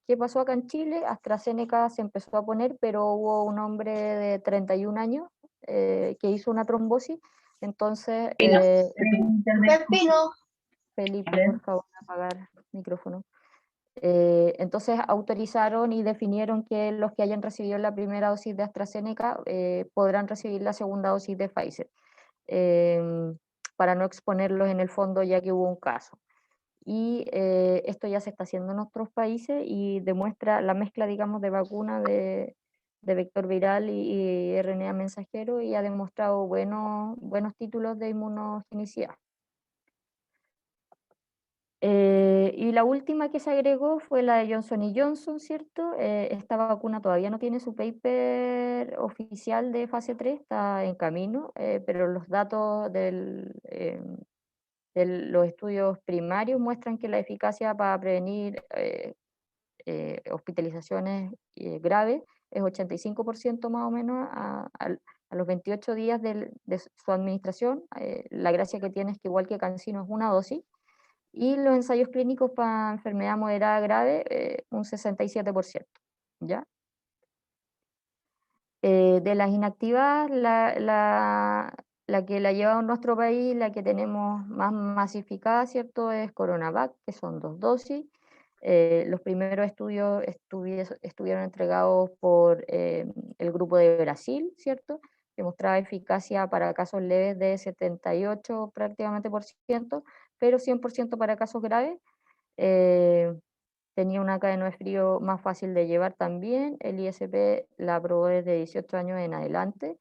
¿Qué pasó acá en Chile? AstraZeneca se empezó a poner, pero hubo un hombre de 31 años que hizo una trombosis, entonces... Felipe, por favor, apagar el micrófono. Entonces autorizaron y definieron que los que hayan recibido la primera dosis de AstraZeneca podrán recibir la segunda dosis de Pfizer, para no exponerlos en el fondo, ya que hubo un caso. Y esto ya se está haciendo en otros países y demuestra la mezcla, digamos, de vacuna de vector viral y RNA mensajero, y ha demostrado buenos títulos de inmunogenicidad. Y la última que se agregó fue la de Johnson & Johnson, ¿cierto? Esta vacuna todavía no tiene su paper oficial de fase 3, está en camino, pero los datos de los estudios primarios muestran que la eficacia para prevenir hospitalizaciones graves es 85% más o menos a los 28 días de su administración. La gracia que tiene es que, igual que CanSino, es una dosis. Y los ensayos clínicos para enfermedad moderada grave, un 67%, ¿ya? De las inactivadas, la que la lleva a nuestro país, la que tenemos más masificada, ¿cierto?, es CoronaVac, que son 2 dosis. Los primeros estudios estuvieron entregados por el grupo de Brasil, ¿cierto?, que mostraba eficacia para casos leves de 78 prácticamente por ciento, pero 100% para casos graves. tenía una cadena de frío más fácil de llevar también. El ISP la aprobó desde 18 años en adelante.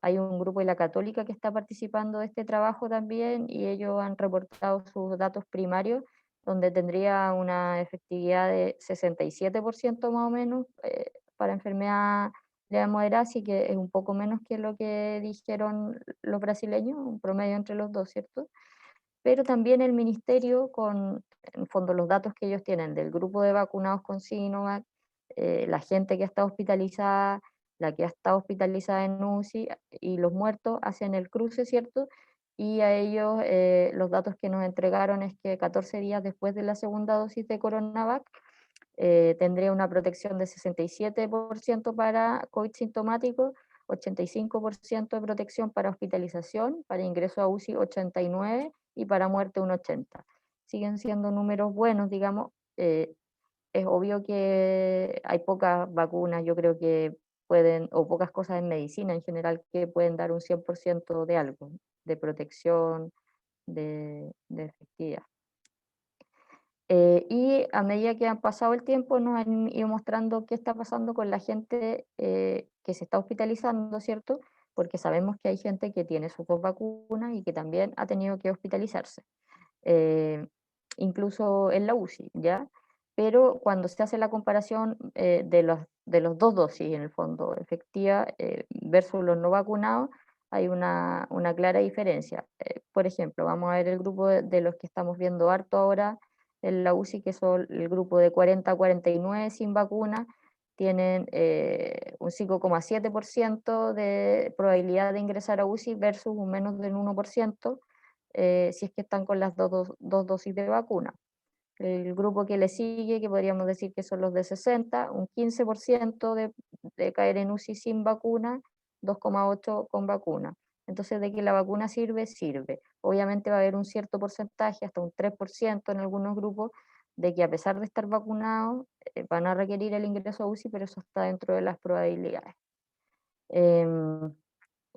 Hay un grupo de la Católica que está participando de este trabajo también y ellos han reportado sus datos primarios, donde tendría una efectividad de 67% más o menos para enfermedad leve moderada, así que es un poco menos que lo que dijeron los brasileños, un promedio entre los dos, ¿cierto? Pero también el ministerio, con en el fondo los datos que ellos tienen del grupo de vacunados con Sinovac, la gente que está hospitalizada, la que ha estado hospitalizada en UCI y los muertos, hacen el cruce, ¿cierto? Y a ellos los datos que nos entregaron es que 14 días después de la segunda dosis de Coronavac, tendría una protección de 67% para COVID sintomático, 85% de protección para hospitalización, para ingreso a UCI 89% y para muerte un 80%. Siguen siendo números buenos, digamos. Es obvio que hay pocas vacunas, yo creo que pueden, o pocas cosas en medicina en general, que pueden dar un 100% de algo, de protección, de efectividad. Y a medida que han pasado el tiempo nos han ido mostrando qué está pasando con la gente que se está hospitalizando, ¿cierto? Porque sabemos que hay gente que tiene sus dos vacunas y que también ha tenido que hospitalizarse, incluso en la UCI, ¿ya? Pero cuando se hace la comparación de los dos dosis, en el fondo, efectiva versus los no vacunados, hay una clara diferencia. Por ejemplo, vamos a ver el grupo de los que estamos viendo harto ahora en la UCI, que son el grupo de 40 a 49 sin vacuna, tienen un 5,7% de probabilidad de ingresar a UCI versus un menos del 1% si es que están con las dos dosis de vacuna. El grupo que le sigue, que podríamos decir que son los de 60, un 15% de caer en UCI sin vacuna, 2,8% con vacuna. Entonces, de que la vacuna sirve, sirve. Obviamente va a haber un cierto porcentaje, hasta un 3% en algunos grupos, de que a pesar de estar vacunados, van a requerir el ingreso a UCI, pero eso está dentro de las probabilidades.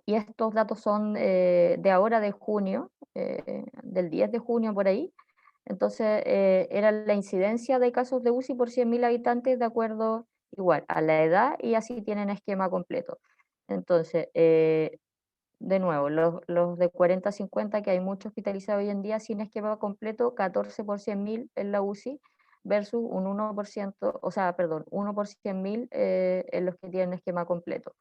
Y estos datos son de ahora, de junio, del 10 de junio por ahí. Entonces, era la incidencia de casos de UCI por 100.000 habitantes de acuerdo igual a la edad y así tienen esquema completo. Entonces, de nuevo, los de 40 a 50, que hay muchos hospitalizados hoy en día sin esquema completo, 14 por 100.000 en la UCI versus un 1%, o sea, perdón, 1 por 100.000 en los que tienen esquema completo.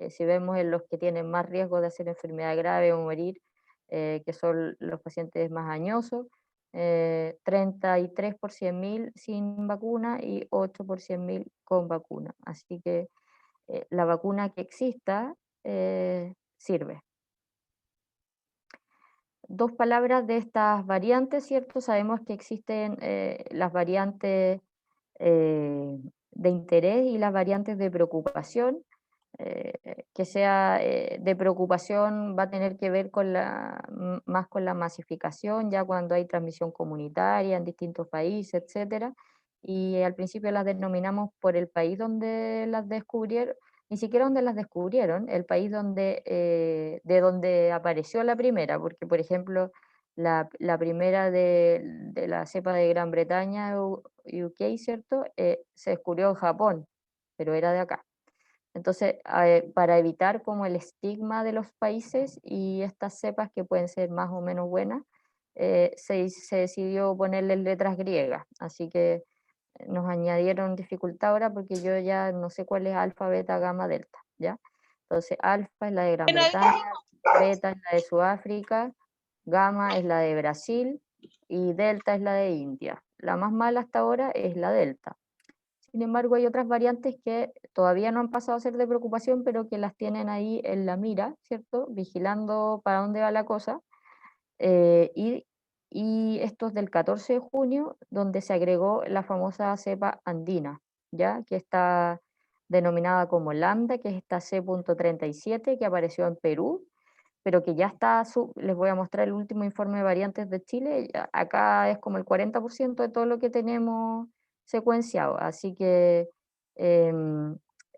Si vemos en los que tienen más riesgo de hacer enfermedad grave o morir, que son los pacientes más añosos, 33 por 100.000 sin vacuna y 8 por 100.000 con vacuna. Así que la vacuna que exista sirve. Dos palabras de estas variantes, ¿cierto? Sabemos que existen las variantes de interés y las variantes de preocupación. Que sea de preocupación va a tener que ver con más con la masificación, ya cuando hay transmisión comunitaria en distintos países, etcétera. Y al principio las denominamos por el país donde las descubrieron, ni siquiera donde las descubrieron, el país de donde apareció la primera, porque por ejemplo la primera de la cepa de Gran Bretaña, UK, ¿cierto? Se descubrió en Japón, pero era de acá. Entonces, para evitar como el estigma de los países y estas cepas que pueden ser más o menos buenas, se decidió ponerles letras griegas, así que nos añadieron dificultad ahora porque yo ya no sé cuál es alfa, beta, gamma, delta, ¿ya? Entonces, alfa es la de Gran Bretaña, beta es la de Sudáfrica, gamma es la de Brasil y delta es la de India. La más mala hasta ahora es la delta. Sin embargo, hay otras variantes que todavía no han pasado a ser de preocupación, pero que las tienen ahí en la mira, ¿cierto? Vigilando para dónde va la cosa. Y esto es del 14 de junio, donde se agregó la famosa cepa andina, ¿ya? Que está denominada como lambda, que es esta C.37, que apareció en Perú, pero que ya está, les voy a mostrar el último informe de variantes de Chile, acá es como el 40% de todo lo que tenemos secuenciado, así que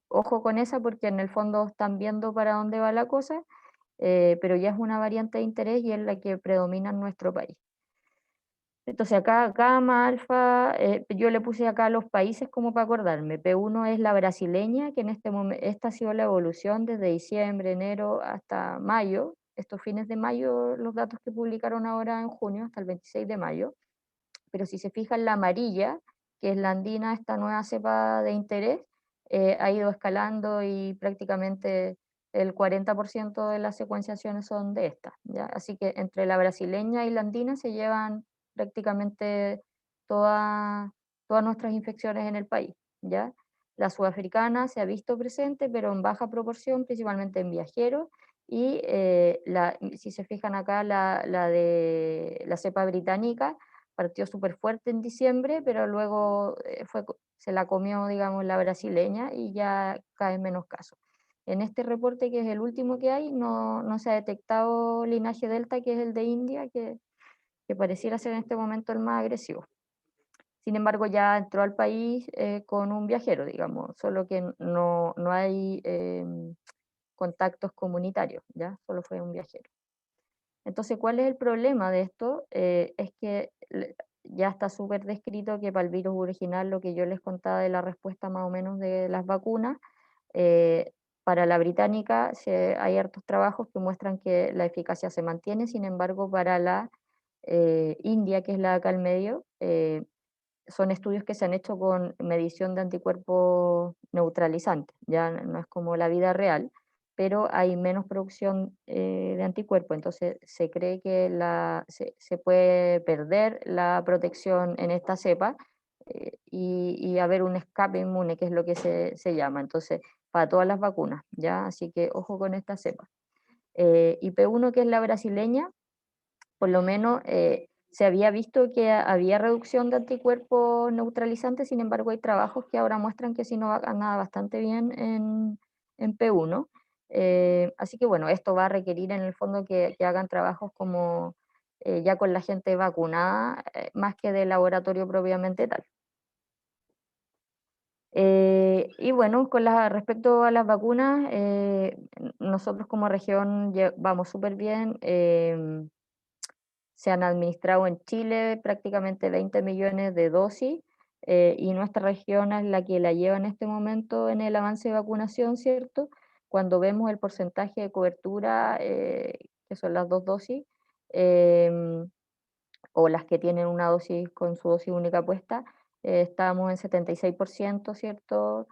ojo con esa porque en el fondo están viendo para dónde va la cosa, pero ya es una variante de interés y es la que predomina en nuestro país. Entonces acá gamma, alfa, yo le puse acá los países como para acordarme. P1 es la brasileña, que en este momento, esta ha sido la evolución desde diciembre, enero hasta mayo. Estos fines de mayo, los datos que publicaron ahora en junio, hasta el 26 de mayo. Pero si se fijan, la amarilla, que es la andina, esta nueva cepa de interés, ha ido escalando y prácticamente el 40% de las secuenciaciones son de esta, ¿ya? Así que entre la brasileña y la andina se llevan prácticamente todas nuestras infecciones en el país, ¿ya? La sudafricana se ha visto presente, pero en baja proporción, principalmente en viajeros, y si se fijan acá, de la cepa británica partió súper fuerte en diciembre, pero luego se la comió, digamos, la brasileña y ya cae en menos casos. En este reporte, que es el último que hay, no se ha detectado linaje delta, que es el de India, que pareciera ser en este momento el más agresivo. Sin embargo, ya entró al país con un viajero, digamos, solo que no hay contactos comunitarios, ¿ya? Solo fue un viajero. Entonces, ¿cuál es el problema de esto? Es que ya está súper descrito que para el virus original, lo que yo les contaba de la respuesta más o menos de las vacunas, para la británica hay hartos trabajos que muestran que la eficacia se mantiene. Sin embargo, para la India, que es la de acá al medio, son estudios que se han hecho con medición de anticuerpos neutralizantes, ya no es como la vida real, pero hay menos producción de anticuerpos, entonces se cree que se puede perder la protección en esta cepa y haber un escape inmune, que es lo que se llama, entonces para todas las vacunas, ¿ya? Así que ojo con esta cepa. Y P1, que es la brasileña, por lo menos se había visto que había reducción de anticuerpos neutralizantes, sin embargo hay trabajos que ahora muestran que sí no anda bastante bien en P1. Así que bueno, esto va a requerir en el fondo que hagan trabajos como ya con la gente vacunada, más que de laboratorio propiamente tal. Y bueno, respecto a las vacunas, nosotros como región vamos súper bien. Se han administrado en Chile prácticamente 20 millones de dosis y nuestra región es la que la lleva en este momento en el avance de vacunación, ¿cierto? Cuando vemos el porcentaje de cobertura, que son las 2 dosis, em, o las que tienen una dosis con su dosis única puesta, estamos en 76%, ¿cierto?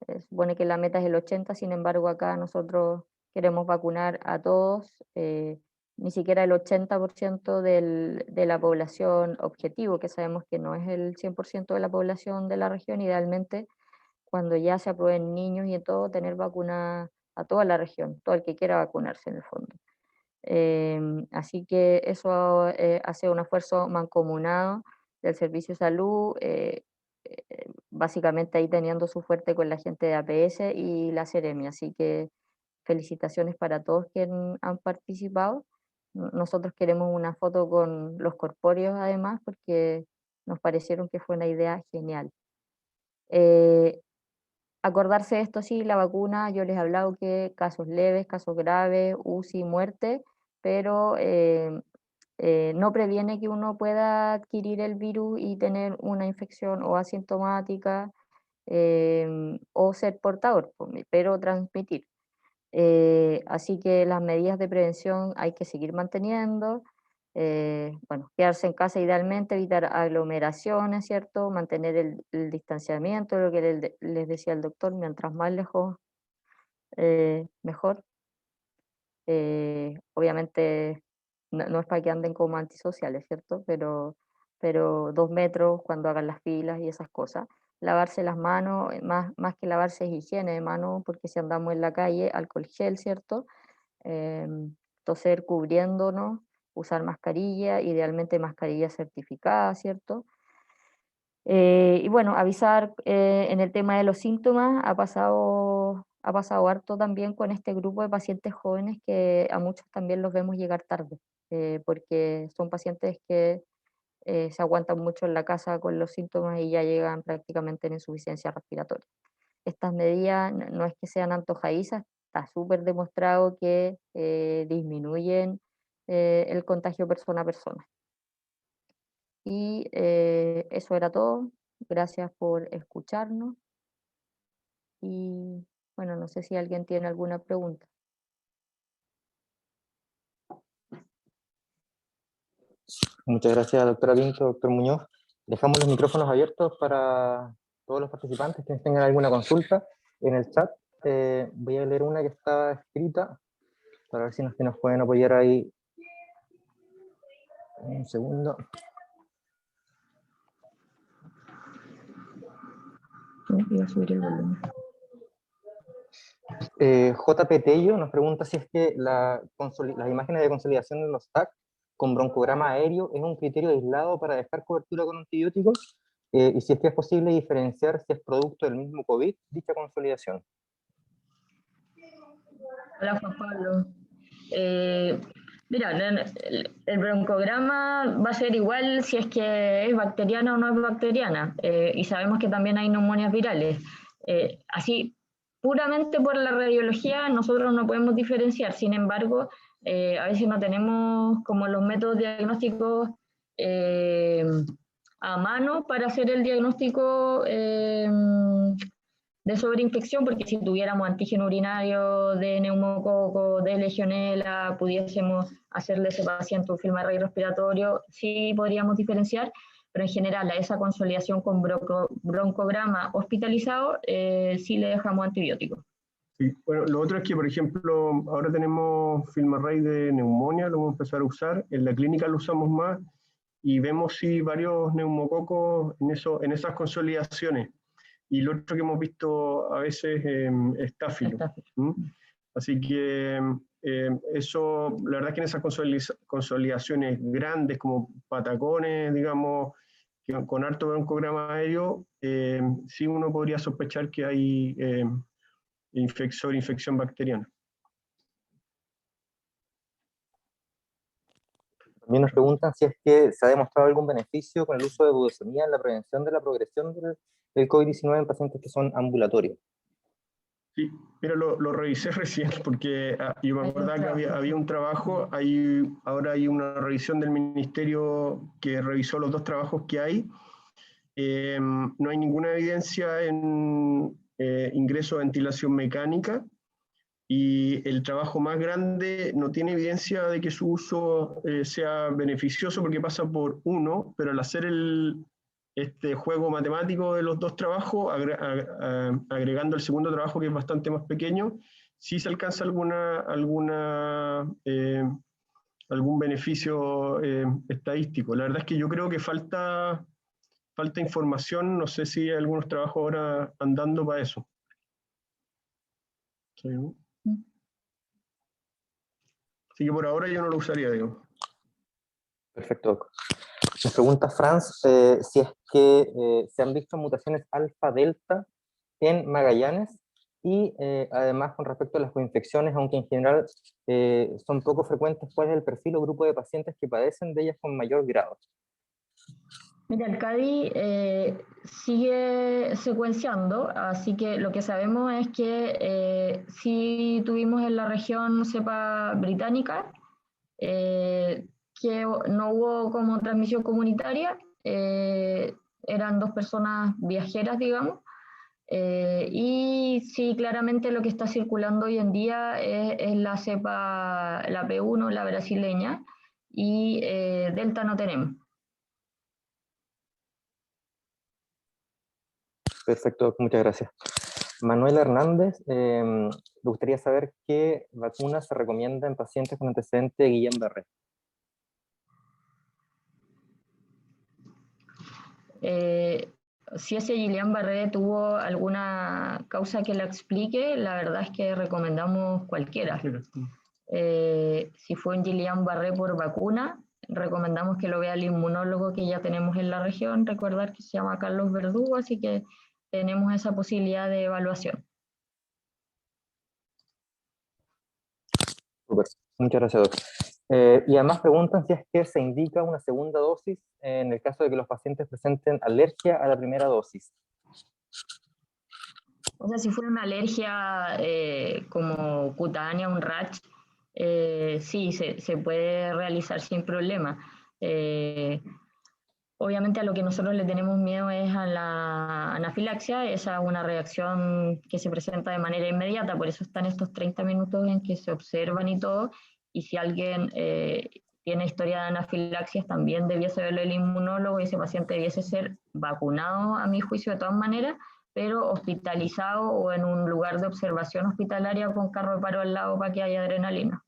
Se supone que la meta es el 80%, sin embargo acá nosotros queremos vacunar a todos, ni siquiera el 80% de la población objetivo, que sabemos que no es el 100% de la población de la región, idealmente cuando ya se aprueben niños y todo, tener vacuna a toda la región, todo el que quiera vacunarse en el fondo. Así que eso hace un esfuerzo mancomunado del Servicio de Salud, básicamente ahí teniendo su fuerte con la gente de APS y la Seremi. Así que felicitaciones para todos quienes han participado. Nosotros queremos una foto con los corpóreos además porque nos parecieron que fue una idea genial. Acordarse de esto, sí, la vacuna, yo les he hablado que casos leves, casos graves, UCI, muerte, pero no previene que uno pueda adquirir el virus y tener una infección o asintomática o ser portador, pero transmitir. Así que las medidas de prevención hay que seguir manteniendo. Bueno, quedarse en casa idealmente, evitar aglomeraciones, ¿cierto? Mantener el distanciamiento, lo que les decía el doctor, mientras más lejos, mejor. Obviamente no es para que anden como antisociales, ¿cierto? Pero 2 metros cuando hagan las filas y esas cosas. Lavarse las manos, más que lavarse es higiene de manos, porque si andamos en la calle, alcohol gel, ¿cierto? Toser cubriéndonos, usar mascarilla, idealmente mascarilla certificada, ¿cierto? Y bueno, avisar en el tema de los síntomas, ha pasado harto también con este grupo de pacientes jóvenes que a muchos también los vemos llegar tarde, porque son pacientes que se aguantan mucho en la casa con los síntomas y ya llegan prácticamente en insuficiencia respiratoria. Estas medidas no es que sean antojadizas, está súper demostrado que disminuyen el contagio persona a persona. Y eso era todo. Gracias por escucharnos. Y bueno, no sé si alguien tiene alguna pregunta. Muchas gracias, doctora Pinto, doctor Muñoz. Dejamos los micrófonos abiertos para todos los participantes que tengan alguna consulta en el chat. Voy a leer una que estaba escrita para ver si nos pueden apoyar ahí. Un segundo. Voy a subir el volumen. JP Tello nos pregunta si es que las imágenes de consolidación de los TAC con broncograma aéreo es un criterio aislado para dejar cobertura con antibióticos, y si es que es posible diferenciar si es producto del mismo COVID dicha consolidación. Hola Juan Pablo. Mira, el broncograma va a ser igual si es que es bacteriana o no es bacteriana, y sabemos que también hay neumonias virales. Así, puramente por la radiología nosotros no podemos diferenciar, sin embargo, a veces no tenemos como los métodos diagnósticos a mano para hacer el diagnóstico de sobreinfección, porque si tuviéramos antígeno urinario de neumococo, de legionela, pudiésemos hacerle a ese paciente un film array respiratorio, sí podríamos diferenciar, pero en general a esa consolidación con broncograma hospitalizado, sí le dejamos antibióticos. Sí, bueno, lo otro es que, por ejemplo, ahora tenemos film array de neumonía, lo vamos a empezar a usar, en la clínica lo usamos más, y vemos si varios neumococos en esas consolidaciones. Y lo otro que hemos visto a veces es Staphylo. Así que eso, la verdad es que en esas consolidaciones grandes como patacones, digamos, con harto broncograma aéreo, sí uno podría sospechar que hay infección bacteriana. También nos preguntan si es que se ha demostrado algún beneficio con el uso de budesonida en la prevención de la progresión del COVID-19 en pacientes que son ambulatorios. Sí, mira, lo revisé recién porque yo me acordaba que había un trabajo, ahora hay una revisión del ministerio que revisó los 2 trabajos que hay. No hay ninguna evidencia en ingreso a ventilación mecánica, y el trabajo más grande no tiene evidencia de que su uso sea beneficioso porque pasa por 1, pero al hacer este juego matemático de los 2 trabajos, agregando el segundo trabajo que es bastante más pequeño, sí se alcanza algún beneficio estadístico. La verdad es que yo creo que falta información, no sé si hay algunos trabajos ahora andando para eso. Sí. Así que por ahora yo no lo usaría, digo. Perfecto. Nos pregunta Franz si es que se han visto mutaciones alfa-delta en Magallanes, y además con respecto a las coinfecciones, aunque en general son poco frecuentes, ¿cuál es el perfil o grupo de pacientes que padecen de ellas con mayor grado? Mira, el CADI sigue secuenciando, así que lo que sabemos es que sí tuvimos en la región cepa británica, que no hubo como transmisión comunitaria, eran 2 personas viajeras, digamos, y sí, claramente lo que está circulando hoy en día es la cepa, la P1, la brasileña, y Delta no tenemos. Perfecto, muchas gracias. Manuel Hernández, me gustaría saber qué vacuna se recomienda en pacientes con antecedente de Guillain-Barré. Si ese Guillain-Barré tuvo alguna causa que la explique, la verdad es que recomendamos cualquiera. Si fue un Guillain-Barré por vacuna, recomendamos que lo vea el inmunólogo que ya tenemos en la región, recordar que se llama Carlos Verdugo, así que tenemos esa posibilidad de evaluación. Super. Muchas gracias, doctor. Y además preguntan si es que se indica una segunda dosis en el caso de que los pacientes presenten alergia a la primera dosis. O sea, si fuera una alergia como cutánea, un rash, sí, se puede realizar sin problema. Obviamente a lo que nosotros le tenemos miedo es a la anafilaxia, esa es una reacción que se presenta de manera inmediata, por eso están estos 30 minutos en que se observan y todo, y si alguien tiene historia de anafilaxias también debiese verlo el inmunólogo y ese paciente debiese ser vacunado a mi juicio de todas maneras, pero hospitalizado o en un lugar de observación hospitalaria con carro de paro al lado para que haya adrenalina.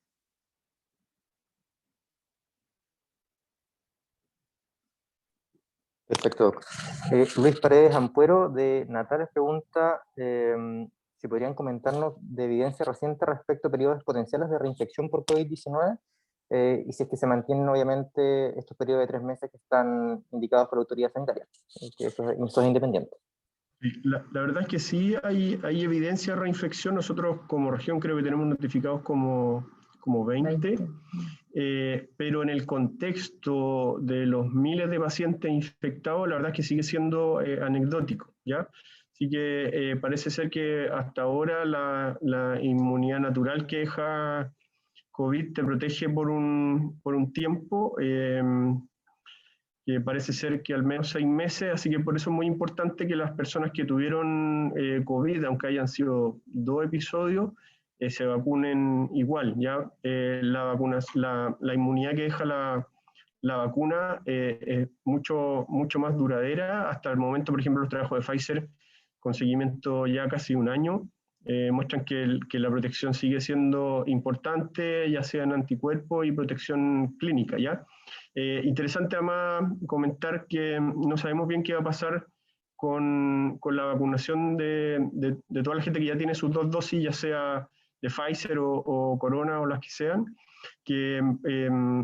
Perfecto. Luis Paredes Ampuero de Natales pregunta si podrían comentarnos de evidencia reciente respecto a periodos potenciales de reinfección por COVID-19 y si es que se mantienen obviamente estos periodos de 3 meses que están indicados por la autoridad sanitaria, que eso es independiente. La verdad es que sí hay evidencia de reinfección. Nosotros como región creo que tenemos notificados como 20. Pero en el contexto de los miles de pacientes infectados, la verdad es que sigue siendo anecdótico, ¿ya? Así que parece ser que hasta ahora la inmunidad natural que deja COVID te protege por un tiempo, que parece ser que al menos 6 meses, así que por eso es muy importante que las personas que tuvieron COVID, aunque hayan sido 2 episodios, se vacunen igual, ¿ya? La inmunidad que deja la vacuna es mucho más duradera. Hasta el momento, por ejemplo, los trabajos de Pfizer, con seguimiento ya casi un año, muestran que la protección sigue siendo importante, ya sea en anticuerpos y protección clínica, ¿ya? Interesante además comentar que no sabemos bien qué va a pasar con la vacunación de toda la gente que ya tiene sus 2 dosis, ya sea de Pfizer o Corona o las que sean, que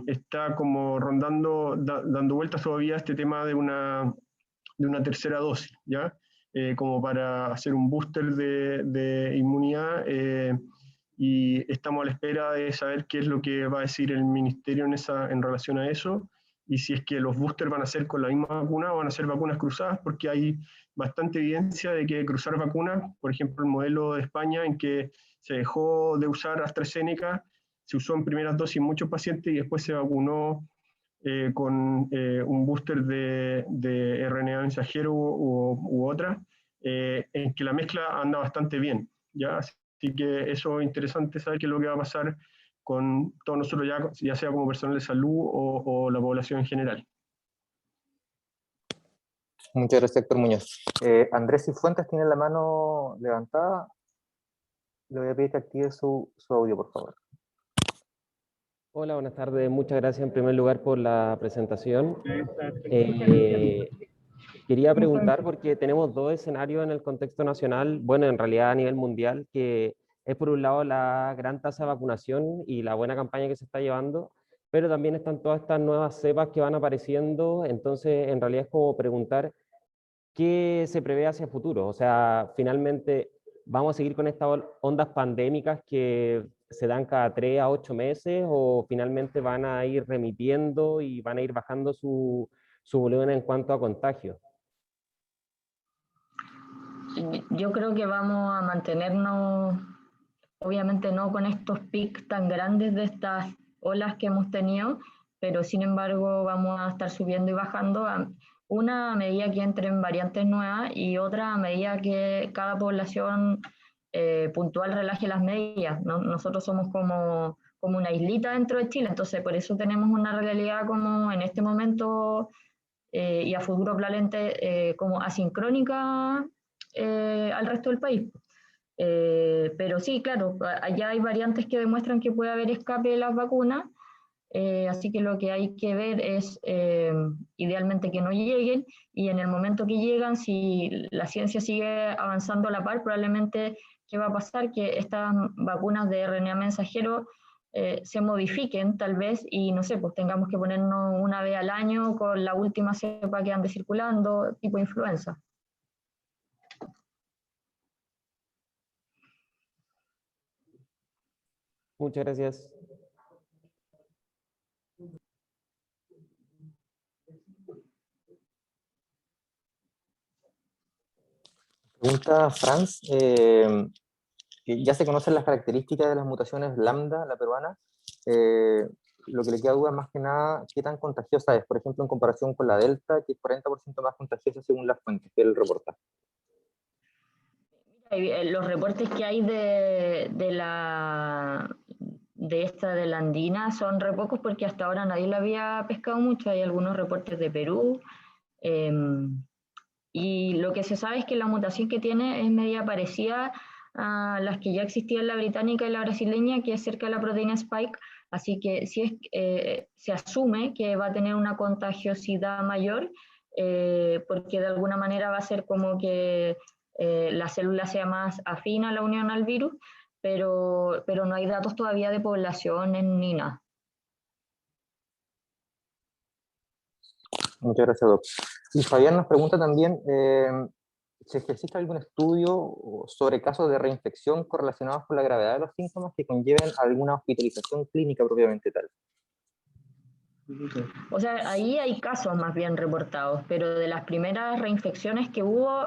está como rondando, dando vueltas todavía este tema de una tercera dosis, ¿ya? Como para hacer un booster de inmunidad, y estamos a la espera de saber qué es lo que va a decir el ministerio en relación a eso, y si es que los boosters van a ser con la misma vacuna o van a ser vacunas cruzadas, porque hay bastante evidencia de que cruzar vacunas, por ejemplo el modelo de España en que se dejó de usar AstraZeneca, se usó en primeras dosis en muchos pacientes y después se vacunó con un booster de RNA mensajero u otra, en que la mezcla anda bastante bien, ¿ya? Así que eso es interesante saber qué es lo que va a pasar con todos nosotros, ya sea como personal de salud o la población en general. Muchas gracias, Héctor Muñoz. Andrés Cifuentes tiene la mano levantada. Le voy a pedir que active su audio, por favor. Hola, buenas tardes. Muchas gracias en primer lugar por la presentación. Quería preguntar, porque tenemos 2 escenarios en el contexto nacional, bueno, en realidad a nivel mundial, que es por un lado la gran tasa de vacunación y la buena campaña que se está llevando, pero también están todas estas nuevas cepas que van apareciendo. Entonces en realidad es como preguntar qué se prevé hacia el futuro. O sea, finalmente vamos a seguir con estas ondas pandémicas que se dan cada 3 a 8 meses, o finalmente van a ir remitiendo y van a ir bajando su volumen en cuanto a contagios. Yo creo que vamos a mantenernos, obviamente no con estos picos tan grandes de estas olas que hemos tenido, pero sin embargo vamos a estar subiendo y bajando, una a medida que entren variantes nuevas y otra a medida que cada población puntual relaje las medidas, ¿no? Nosotros somos como una islita dentro de Chile, entonces por eso tenemos una realidad como en este momento y a futuro probablemente como asincrónica al resto del país. Pero sí, claro, allá hay variantes que demuestran que puede haber escape de las vacunas, así que lo que hay que ver es idealmente que no lleguen, y en el momento que llegan, si la ciencia sigue avanzando a la par, probablemente ¿qué va a pasar? Que estas vacunas de RNA mensajero se modifiquen tal vez y no sé, pues tengamos que ponernos una vez al año con la última cepa que ande circulando, tipo influenza. Muchas gracias. Pregunta Franz, ya se conocen las características de las mutaciones lambda, la peruana. lo que le queda duda más que nada, ¿qué tan contagiosa es? Por ejemplo, en comparación con la Delta, que es 40% más contagiosa según las fuentes del reportaje. Los reportes que hay de esta de la andina son re pocos porque hasta ahora nadie la había pescado mucho. Hay algunos reportes de Perú. Y lo que se sabe es que la mutación que tiene es media parecida a las que ya existían en la británica y la brasileña, que es cerca de la proteína Spike. Así que sí se asume que va a tener una contagiosidad mayor, porque de alguna manera va a ser como que la célula sea más afín a la unión al virus, pero no hay datos todavía de poblaciones ni nada. Muchas gracias, Doc. Y Fabián nos pregunta también si es que existe algún estudio sobre casos de reinfección correlacionados con la gravedad de los síntomas que conlleven alguna hospitalización clínica propiamente tal. O sea, ahí hay casos más bien reportados, pero de las primeras reinfecciones que hubo,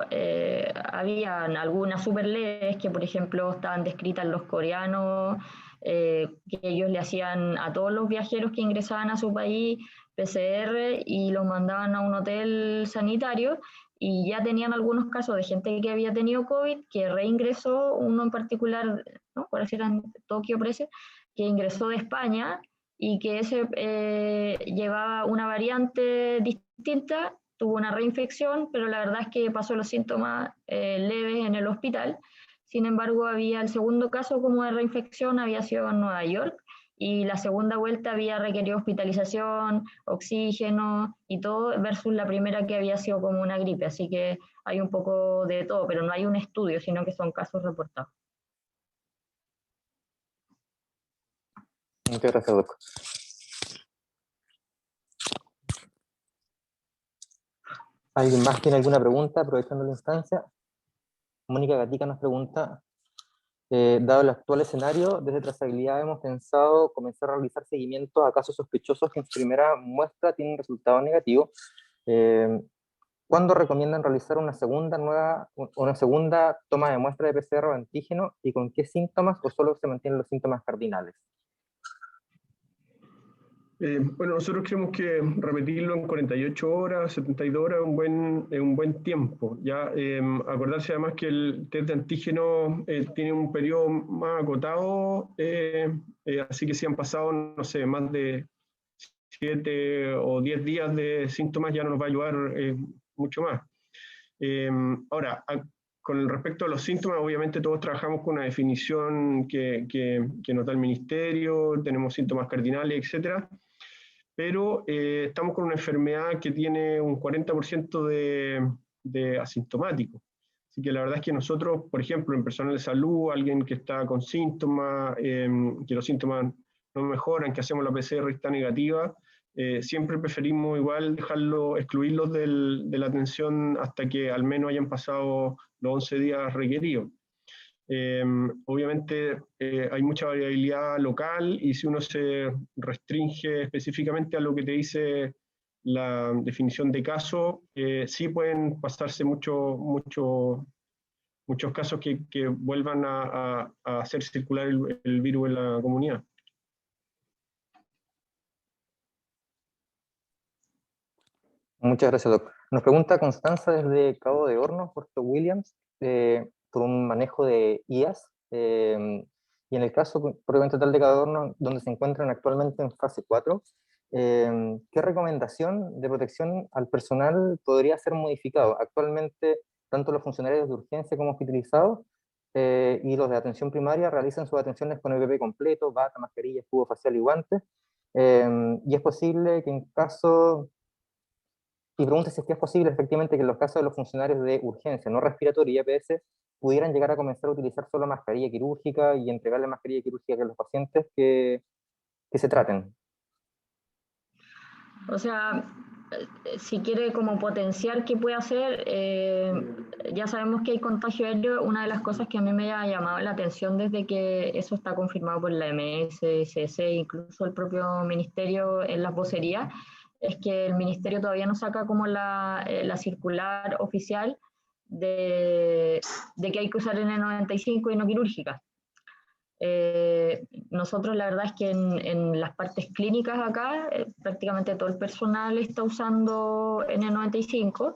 habían algunas súper leves que, por ejemplo, estaban descritas los coreanos, que ellos le hacían a todos los viajeros que ingresaban a su país PCR y los mandaban a un hotel sanitario, y ya tenían algunos casos de gente que había tenido COVID, que reingresó, uno en particular, ¿no? Por decir en Tokio, parece, que ingresó de España, y que ese llevaba una variante distinta, tuvo una reinfección, pero la verdad es que pasó los síntomas leves en el hospital. Sin embargo, había el segundo caso como de reinfección, había sido en Nueva York, y la segunda vuelta había requerido hospitalización, oxígeno y todo, versus la primera que había sido como una gripe. Así que hay un poco de todo, pero no hay un estudio, sino que son casos reportados. Muchas gracias, Doc. ¿Alguien más tiene alguna pregunta aprovechando la instancia? Mónica Gatica nos pregunta, dado el actual escenario, desde Trazabilidad hemos pensado comenzar a realizar seguimiento a casos sospechosos que en su primera muestra tienen resultado negativo. ¿Cuándo recomiendan realizar una segunda toma de muestra de PCR o antígeno, y con qué síntomas, o solo se mantienen los síntomas cardinales? Bueno, nosotros creemos que repetirlo en 48 horas, 72 horas es un buen tiempo. Ya, acordarse además que el test de antígeno tiene un periodo más acotado, así que si han pasado, no sé, más de 7 o 10 días de síntomas ya no nos va a ayudar mucho más. Ahora, con respecto a los síntomas, obviamente todos trabajamos con una definición que nos da el ministerio, tenemos síntomas cardinales, etcétera, pero estamos con una enfermedad que tiene un 40% de asintomáticos. Así que la verdad es que nosotros, por ejemplo, en personal de salud, alguien que está con síntomas, que los síntomas no mejoran, que hacemos la PCR y está negativa, siempre preferimos igual excluirlos de la atención hasta que al menos hayan pasado los 11 días requeridos. Obviamente hay mucha variabilidad local, y si uno se restringe específicamente a lo que te dice la definición de caso, sí pueden pasarse muchos casos que vuelvan a hacer circular el virus en la comunidad. Muchas gracias, Doc. Nos pregunta Constanza desde Cabo de Hornos, Puerto Williams, por un manejo de IAS, y en el caso propiamente tal de Cabo de Hornos, donde se encuentran actualmente en fase 4, ¿qué recomendación de protección al personal podría ser modificado? Actualmente, tanto los funcionarios de urgencia como hospitalizados y los de atención primaria realizan sus atenciones con el EPP completo, bata, mascarilla, escudo facial y guantes, y es posible que en caso... Y pregunta si es que es posible efectivamente que en los casos de los funcionarios de urgencia no respiratoria y EPS pudieran llegar a comenzar a utilizar solo mascarilla quirúrgica y entregarle mascarilla quirúrgica a los pacientes que se traten. O sea, si quiere como potenciar qué puede hacer, ya sabemos que hay contagio aéreo. Una de las cosas que a mí me ha llamado la atención desde que eso está confirmado por la MS, CDC, incluso el propio ministerio en las vocerías, es que el ministerio todavía no saca como la circular oficial de que hay que usar N95 y no quirúrgica. Nosotros la verdad es que en las partes clínicas acá prácticamente todo el personal está usando N95.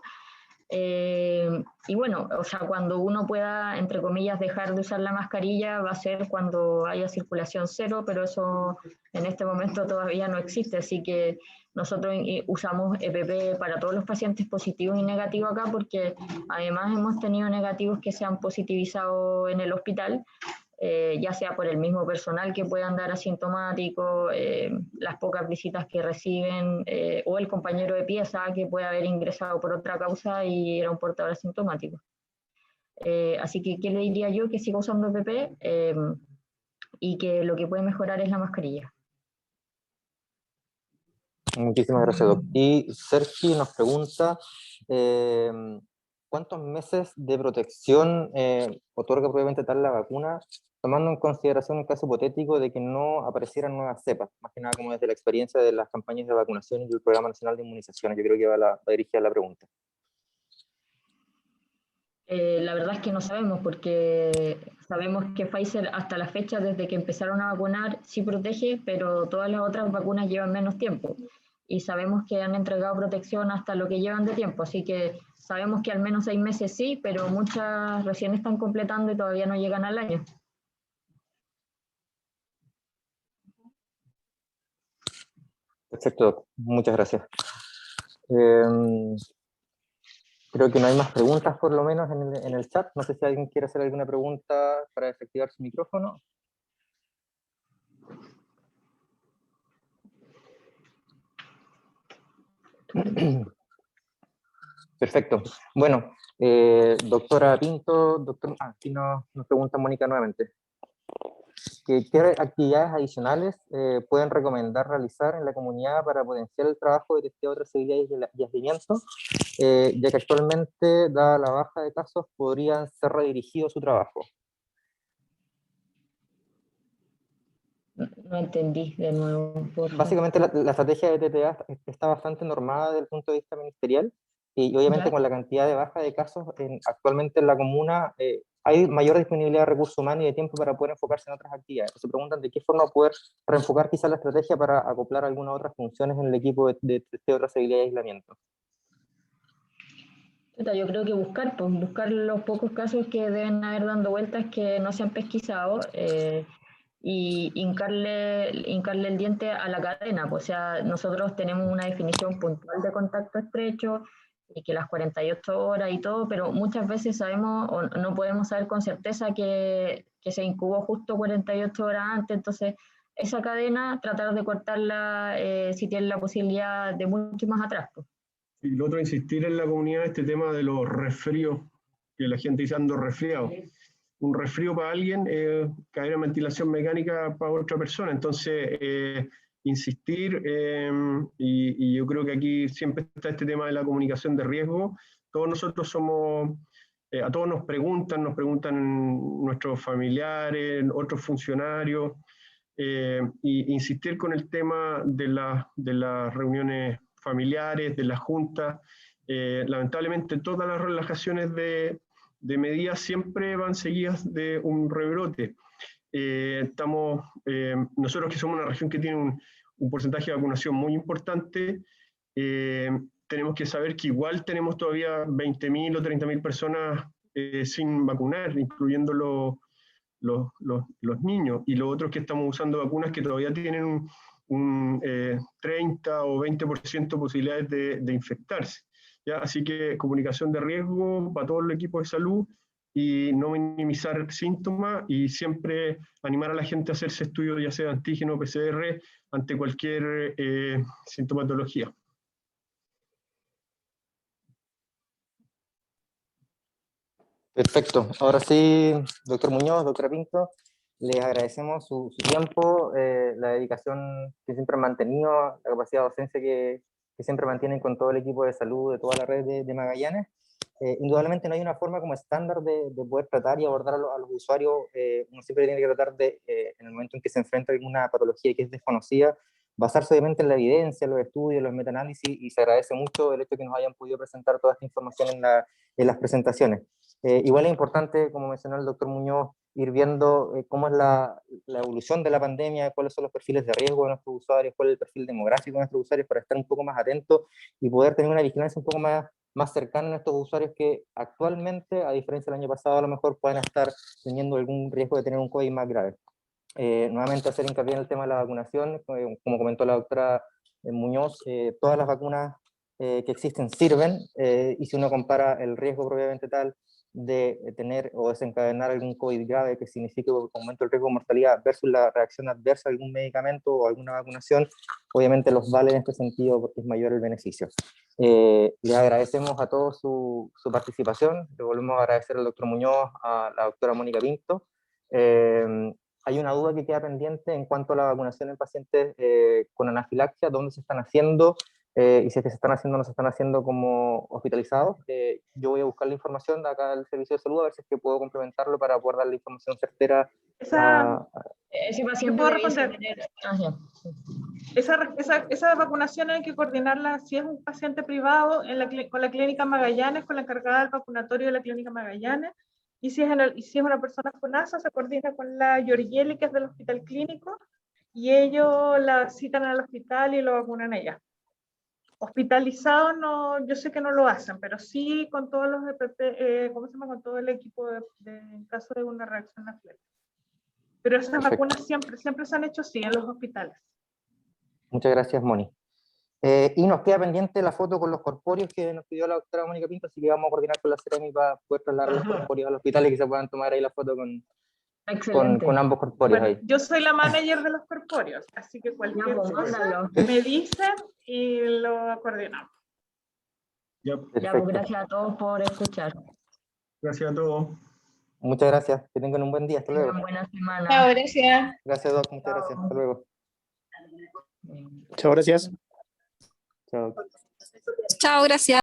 Y bueno, o sea, cuando uno pueda, entre comillas, dejar de usar la mascarilla va a ser cuando haya circulación cero, pero eso en este momento todavía no existe, así que nosotros usamos EPP para todos los pacientes positivos y negativos acá, porque además hemos tenido negativos que se han positivizado en el hospital, ya sea por el mismo personal que puede andar asintomático, las pocas visitas que reciben, o el compañero de pieza que puede haber ingresado por otra causa y era un portador asintomático. Así que, ¿qué le diría yo? Que siga usando EPP y que lo que puede mejorar es la mascarilla. Muchísimas gracias, Doc. Y Sergi nos pregunta, ¿cuántos meses de protección otorga probablemente tal la vacuna, tomando en consideración un caso hipotético de que no aparecieran nuevas cepas? Más que nada como desde la experiencia de las campañas de vacunación y del Programa Nacional de Inmunizaciones. Yo creo que va dirigida la pregunta. La verdad es que no sabemos, porque sabemos que Pfizer hasta la fecha, desde que empezaron a vacunar, sí protege, pero todas las otras vacunas llevan menos tiempo. Y sabemos que han entregado protección hasta lo que llevan de tiempo, así que sabemos que al menos 6 meses sí, pero muchas recién están completando y todavía no llegan al año. Perfecto, Doc. Muchas gracias. Creo que no hay más preguntas, por lo menos en el chat. No sé si alguien quiere hacer alguna pregunta para desactivar su micrófono. Perfecto. Bueno, doctora Pinto, aquí nos pregunta Mónica nuevamente. ¿Qué actividades adicionales pueden recomendar realizar en la comunidad para potenciar el trabajo de testeo de trazabilidad y aislamiento, ya que actualmente, dada la baja de casos, podrían ser redirigidos su trabajo? No entendí de nuevo, por favor. Básicamente la estrategia de TTA está bastante normada desde el punto de vista ministerial, y obviamente ¿Ya? con la cantidad de baja de casos actualmente en la comuna, hay mayor disponibilidad de recursos humanos y de tiempo para poder enfocarse en otras actividades. Se preguntan de qué forma poder reenfocar quizás la estrategia para acoplar algunas otras funciones en el equipo de testeo, trazabilidad y aislamiento. Yo creo que buscar los pocos casos que deben haber dando vueltas que no se han pesquisado, y hincarle el diente a la cadena. Pues, o sea, nosotros tenemos una definición puntual de contacto estrecho y que las 48 horas y todo, pero muchas veces sabemos o no podemos saber con certeza que se incubó justo 48 horas antes. Entonces, esa cadena, tratar de cortarla si tiene la posibilidad de mucho más atrás. Pues. Y lo otro, insistir en la comunidad este tema de los resfríos, que la gente dice ando resfriado. Un resfrío para alguien, caer en ventilación mecánica para otra persona. Entonces, insistir, y yo creo que aquí siempre está este tema de la comunicación de riesgo. Todos nosotros somos, a todos nos preguntan nuestros familiares, otros funcionarios, y insistir con el tema de las reuniones familiares, de las juntas. Lamentablemente todas las relajaciones de medidas siempre van seguidas de un rebrote. Nosotros que somos una región que tiene un porcentaje de vacunación muy importante, tenemos que saber que igual tenemos todavía 20.000 o 30.000 personas sin vacunar, incluyendo los niños, y los otros que estamos usando vacunas que todavía tienen un 30 o 20% de posibilidades de infectarse. ¿Ya? Así que comunicación de riesgo para todo el equipo de salud y no minimizar síntomas, y siempre animar a la gente a hacerse estudios, ya sea antígeno o PCR, ante cualquier sintomatología. Perfecto. Ahora sí, doctor Muñoz, doctora Pinto, les agradecemos su tiempo, la dedicación que siempre han mantenido, la capacidad de docencia que siempre mantienen con todo el equipo de salud de toda la red de Magallanes. Indudablemente no hay una forma como estándar de poder tratar y abordar a los usuarios. Uno siempre tiene que tratar de, en el momento en que se enfrenta a alguna patología que es desconocida, basarse obviamente en la evidencia, los estudios, los metaanálisis, y se agradece mucho el hecho de que nos hayan podido presentar toda esta información en las presentaciones. Igual es importante, como mencionó el doctor Muñoz, ir viendo cómo es la evolución de la pandemia, cuáles son los perfiles de riesgo de nuestros usuarios, cuál es el perfil demográfico de nuestros usuarios, para estar un poco más atentos y poder tener una vigilancia un poco más cercana a estos usuarios que actualmente, a diferencia del año pasado, a lo mejor pueden estar teniendo algún riesgo de tener un COVID más grave. Nuevamente hacer hincapié en el tema de la vacunación, como comentó la doctora Muñoz, todas las vacunas que existen sirven, y si uno compara el riesgo propiamente tal de tener o desencadenar algún COVID grave, que significa un aumento del riesgo de mortalidad, versus la reacción adversa a algún medicamento o alguna vacunación, obviamente los vale en este sentido porque es mayor el beneficio. Les agradecemos a todos su participación, le volvemos a agradecer al doctor Muñoz, a la doctora Mónica Pinto. Hay una duda que queda pendiente en cuanto a la vacunación en pacientes con anafilaxia, dónde se están haciendo, y si es que se están haciendo o no se están haciendo como hospitalizados. Yo voy a buscar la información de acá del Servicio de Salud, a ver si es que puedo complementarlo para poder dar la información certera. Ese paciente puedo debiese responder. tener... Esa vacunación hay que coordinarla si es un paciente privado con la Clínica Magallanes, con la encargada del vacunatorio de la Clínica Magallanes, y si es una persona con ASA, se coordina con la Giorgielli, que es del Hospital Clínico, y ellos la citan al hospital y lo vacunan allá. Hospitalizado no, yo sé que no lo hacen, pero sí con todos los EPP, ¿cómo se llama? Con todo el equipo en caso de una reacción anafiláctica. Pero esas vacunas siempre se han hecho así en los hospitales. Muchas gracias, Moni. Y nos queda pendiente la foto con los corpóreos que nos pidió la doctora Mónica Pinto, así que vamos a coordinar con la Ceremi para poder trasladar los corpóreos al hospital y que se puedan tomar ahí la foto con ambos corpóreos. Bueno, ahí. yo soy la manager de los corpóreos, así que cualquier cosa me dicen y lo coordinamos. Ya, pues gracias a todos por escuchar. Gracias a todos. Muchas gracias, que tengan un buen día, hasta luego. Buena semana. Chao, gracias. Gracias, Doc, muchas gracias, hasta luego. Chao, gracias. Chao. Chao, gracias.